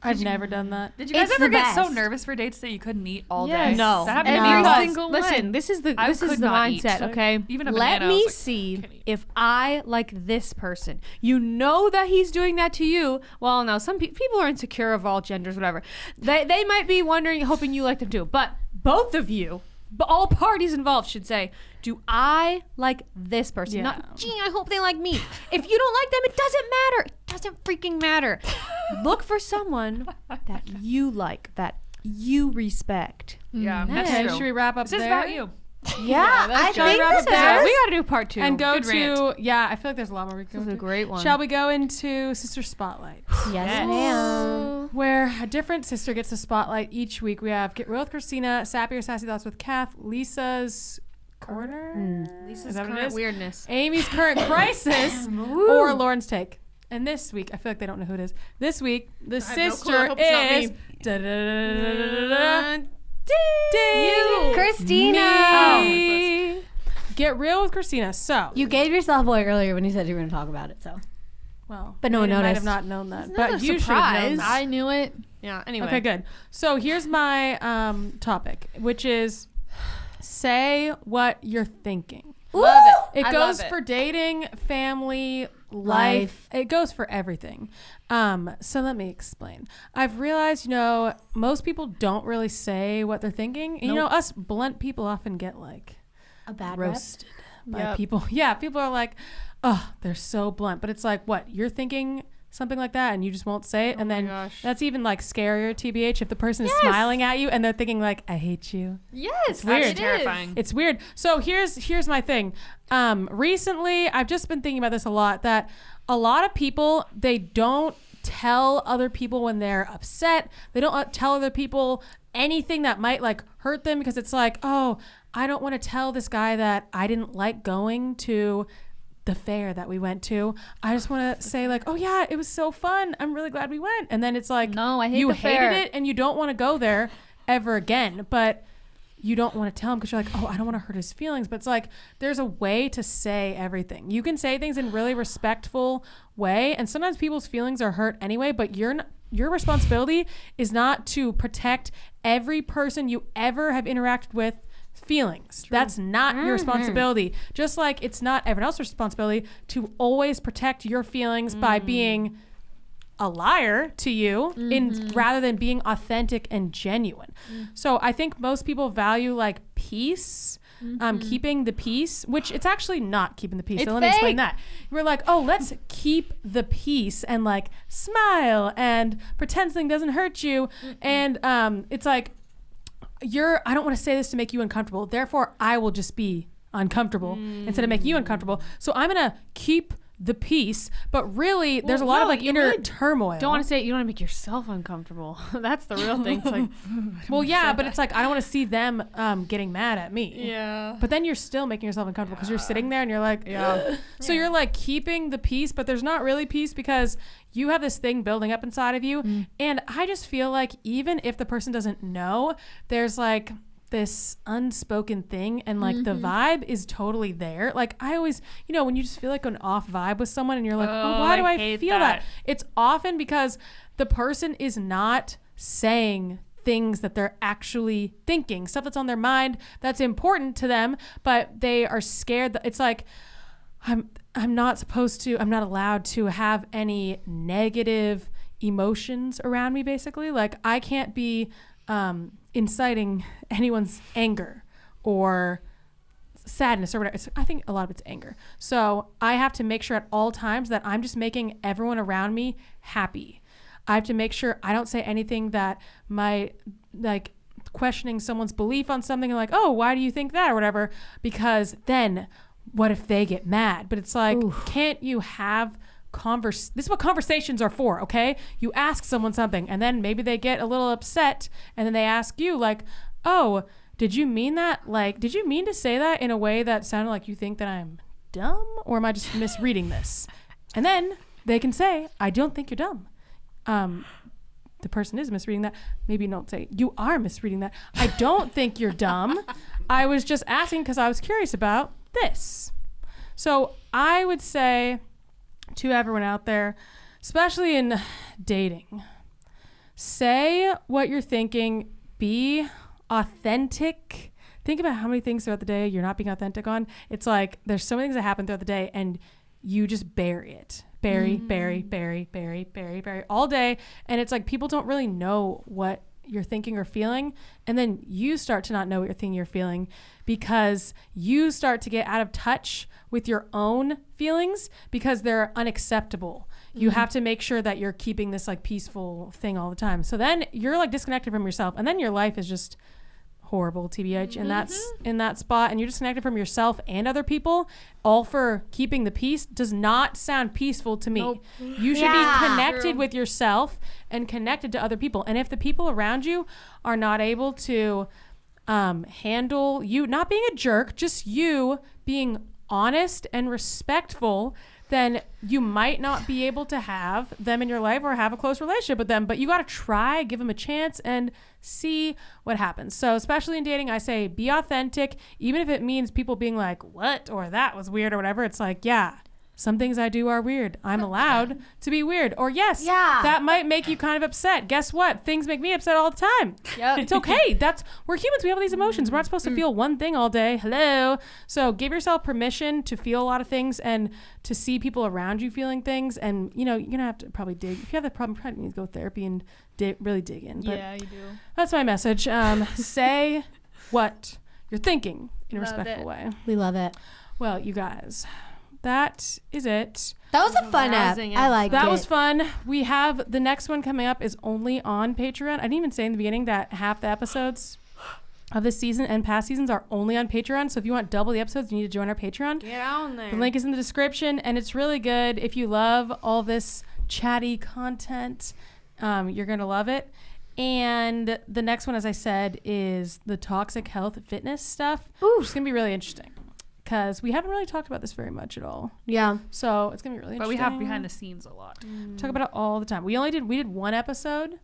I've never done that. Did you guys It's ever the get so best. nervous for dates that you couldn't eat all Yes. day? No. That happened to No. me Because, Single listen, one. this is the I this is could the not eat. mindset, okay? Even a Let banana, I was me like, see can't eat. if I like this person. You know that he's doing that to you. Well, no, some people are insecure of all genders, whatever. They might be wondering, hoping you like them too. But both of you, all parties involved, should say, do I like this person? Yeah. Not, gee, I hope they like me. If you don't like them, it doesn't matter. It doesn't freaking matter. Look for someone that you like, that you respect. Yeah, that's Okay, true. should we wrap up This is there? about you. Yeah, I Shall we think wrap this up there? is. We gotta do part 2. And go Good to I feel like there's a lot more we can This go is a into. great one. Shall we go into Sister Spotlight? Yes, ma'am. Where a different sister gets a spotlight each week. We have Get Real with Christina, Sappy or Sassy Thoughts with Kath, Lisa's Corner, Lisa's Is that what it current is? weirdness. Amy's Current Crisis, or Lauren's Take. And this week, I feel like they don't know who it is. This week, the have no clue. I sister hope it's is You. Christina. Me. Get real with Christina. So, You gave yourself away earlier when you said you were going to talk about it. So, well, but no one Might noticed. have not known that, not but a you should have known surprise. that. I knew it. Yeah. Anyway. Okay, good. So here's my topic, which is say what you're thinking. Love it. It I goes love it. for dating, family, life. Life. It goes for everything. So let me explain. I've realized, most people don't really say what they're thinking. And, us blunt people often get like a bad roasted by Yep. people. Yeah, people are like, oh, they're so blunt. But it's like, what? You're thinking something like that and you just won't say it? Oh And my then gosh. that's even like scarier, TBH, if the person is Yes. smiling at you and they're thinking like, I hate you. Yes, weird. it is. Terrifying. It's weird. So here's my thing. Recently, I've just been thinking about this a lot, that a lot of people, they don't tell other people when they're upset. They don't tell other people anything that might like hurt them, because it's like, oh, I don't want to tell this guy that I didn't like going to the fair that we went to. I just want to say like, oh yeah, it was so fun. I'm really glad we went. And then it's like, No, I hate you the hated fair. it and you don't want to go there ever again. But you don't want to tell him because you're like, oh, I don't want to hurt his feelings. But it's like, there's a way to say everything. You can say things in really respectful way. And sometimes people's feelings are hurt anyway, but your responsibility is not to protect every person you ever have interacted with feelings. That's not your responsibility. Just like it's not everyone else's responsibility to always protect your feelings by being a liar to you in rather than being authentic and genuine. So I think most people value like peace, keeping the peace, which it's actually not keeping the peace. It's So let me explain fake. that. We're like, oh, let's keep the peace and like smile and pretend something doesn't hurt you. And it's like, I don't want to say this to make you uncomfortable. Therefore, I will just be uncomfortable instead of making you uncomfortable. So I'm going to keep the peace, but really there's a lot of no, like you inner really turmoil. Don't want to say it. You don't want to make yourself uncomfortable. That's the real thing. It's like, Well, yeah, but it's like, I don't want to see them getting mad at me. yeah. But then you're still making yourself uncomfortable because you're sitting there and you're like, Yeah. so you're like keeping the peace, but there's not really peace because you have this thing building up inside of you. And I just feel like even if the person doesn't know, there's like this unspoken thing and like the vibe is totally there. Like I always, when you just feel like an off vibe with someone and you're like, oh, why do I hate feel that? that. It's often because the person is not saying things that they're actually thinking, stuff that's on their mind that's important to them, but they are scared that it's like, I'm not allowed to have any negative emotions around me, basically. Like I can't be inciting anyone's anger or sadness or whatever. I think a lot of it's anger. So I have to make sure at all times that I'm just making everyone around me happy. I have to make sure I don't say anything that might like questioning someone's belief on something and like, oh, why do you think that or whatever? Because then what if they get mad? But it's like, can't you have this is what conversations are for, okay? You ask someone something and then maybe they get a little upset and then they ask you like, oh, did you mean that? Like, did you mean to say that in a way that sounded like you think that I'm dumb, or am I just misreading this? And then they can say, I don't think you're dumb. The person is misreading that. Maybe don't say, you are misreading that. I don't think you're dumb. I was just asking because I was curious about this. So I would say to everyone out there, especially in dating, say what you're thinking, be authentic. Think about how many things throughout the day you're not being authentic on. It's like there's so many things that happen throughout the day and you just bury it. Bury all day. And it's like people don't really know what you're thinking or feeling. And then you start to not know what you're thinking or feeling because you start to get out of touch with your own feelings because they're unacceptable. You have to make sure that you're keeping this like peaceful thing all the time. So then you're like disconnected from yourself and then your life is just horrible, TBH, and that's in that spot, and you're disconnected from yourself and other people, all for keeping the peace does not sound peaceful to me. Nope. You should be connected with yourself and connected to other people. And if the people around you are not able to handle you not being a jerk, just you being honest and respectful, then you might not be able to have them in your life or have a close relationship with them, but you got to try, give them a chance, and see what happens. So especially in dating, I say be authentic, even if it means people being like, what, or that was weird or whatever. It's like, yeah, some things I do are weird. I'm allowed to be weird. Or yes, that might make you kind of upset. Guess what? Things make me upset all the time. Yep. It's okay. We're humans. We have all these emotions. We're not supposed to feel one thing all day. Hello. So give yourself permission to feel a lot of things and to see people around you feeling things. And, you're going to have to probably dig. If you have that problem, you probably need to go to therapy and really dig in. But Yeah, you do. that's my message. Say what you're thinking in a respectful way. We love it. Well, you guys, that is it. That was a fun app. Rousing I liked it. That was fun. We have the next one coming up is only on Patreon. I didn't even say in the beginning that half the episodes of this season and past seasons are only on Patreon. So if you want double the episodes, you need to join our Patreon. Get on there. The link is in the description, and it's really good. If you love all this chatty content, you're going to love it. And the next one, as I said, is the toxic health fitness stuff. Ooh, it's going to be really interesting because we haven't really talked about this very much at all. Yeah. So it's going to be really But interesting. we have behind the scenes a lot. Talk about it all the time. We did one episode,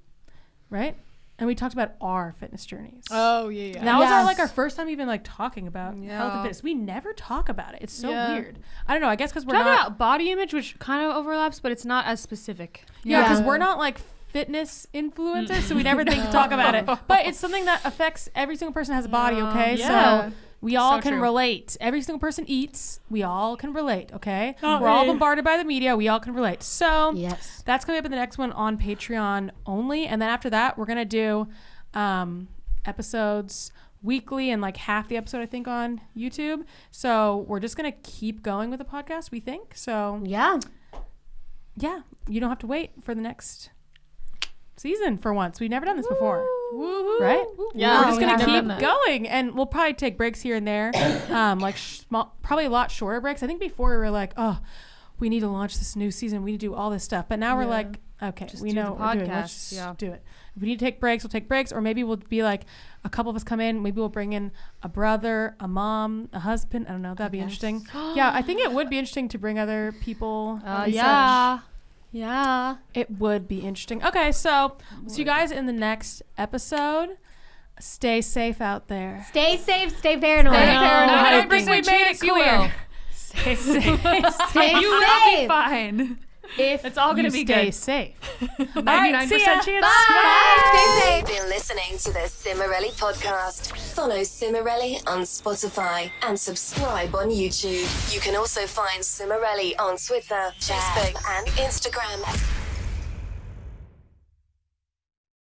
right? And we talked about our fitness journeys. Oh, yeah. That was Yes. our first time even talking about health and fitness. We never talk about it. It's so Yeah. weird. I don't know. I guess because we're Talk not. about body image, which kind of overlaps, but it's not as specific. Yeah, because Yeah. we're not fitness influencers, so we never think to talk about it. But it's something that affects every single person has a body. Okay, Yeah. so we all So can true. relate. Every single person eats. We all can relate. Okay, we're all bombarded by the media. We all can relate. So Yes. that's coming up in the next one on Patreon only, and then after that, we're gonna do episodes weekly and half the episode I think on YouTube. So we're just gonna keep going with the podcast. We think so. Yeah. Yeah, you don't have to wait for the next season for once. We've never done this before. Woohoo. Right? Yeah, We're just we going to haven't keep done that. going, and we'll probably take breaks here and there, small, probably a lot shorter breaks. I think before we were like, oh, we need to launch this new season. We need to do all this stuff. But now we're like, okay, Just we do know the what we're doing. podcast, Let's just yeah. do it. If we need to take breaks, we'll take breaks. Or maybe we'll be a couple of us come in. Maybe we'll bring in a brother, a mom, a husband. I don't know. That'd be interesting. Yeah, I think it would be interesting to bring other people. and such. Yeah. It would be interesting. Okay, so see you guys in the next episode. Stay safe out there. Stay safe. Stay paranoid. Stay paranoid. 99% chance you will. Stay safe. Stay You will be safe. fine. If It's all gonna you be stay good. safe. 99% see ya. chance. Bye. You've been listening to the Cimarelli podcast. Follow Cimarelli on Spotify and subscribe on YouTube. You can also find Cimarelli on Twitter, Facebook, and Instagram.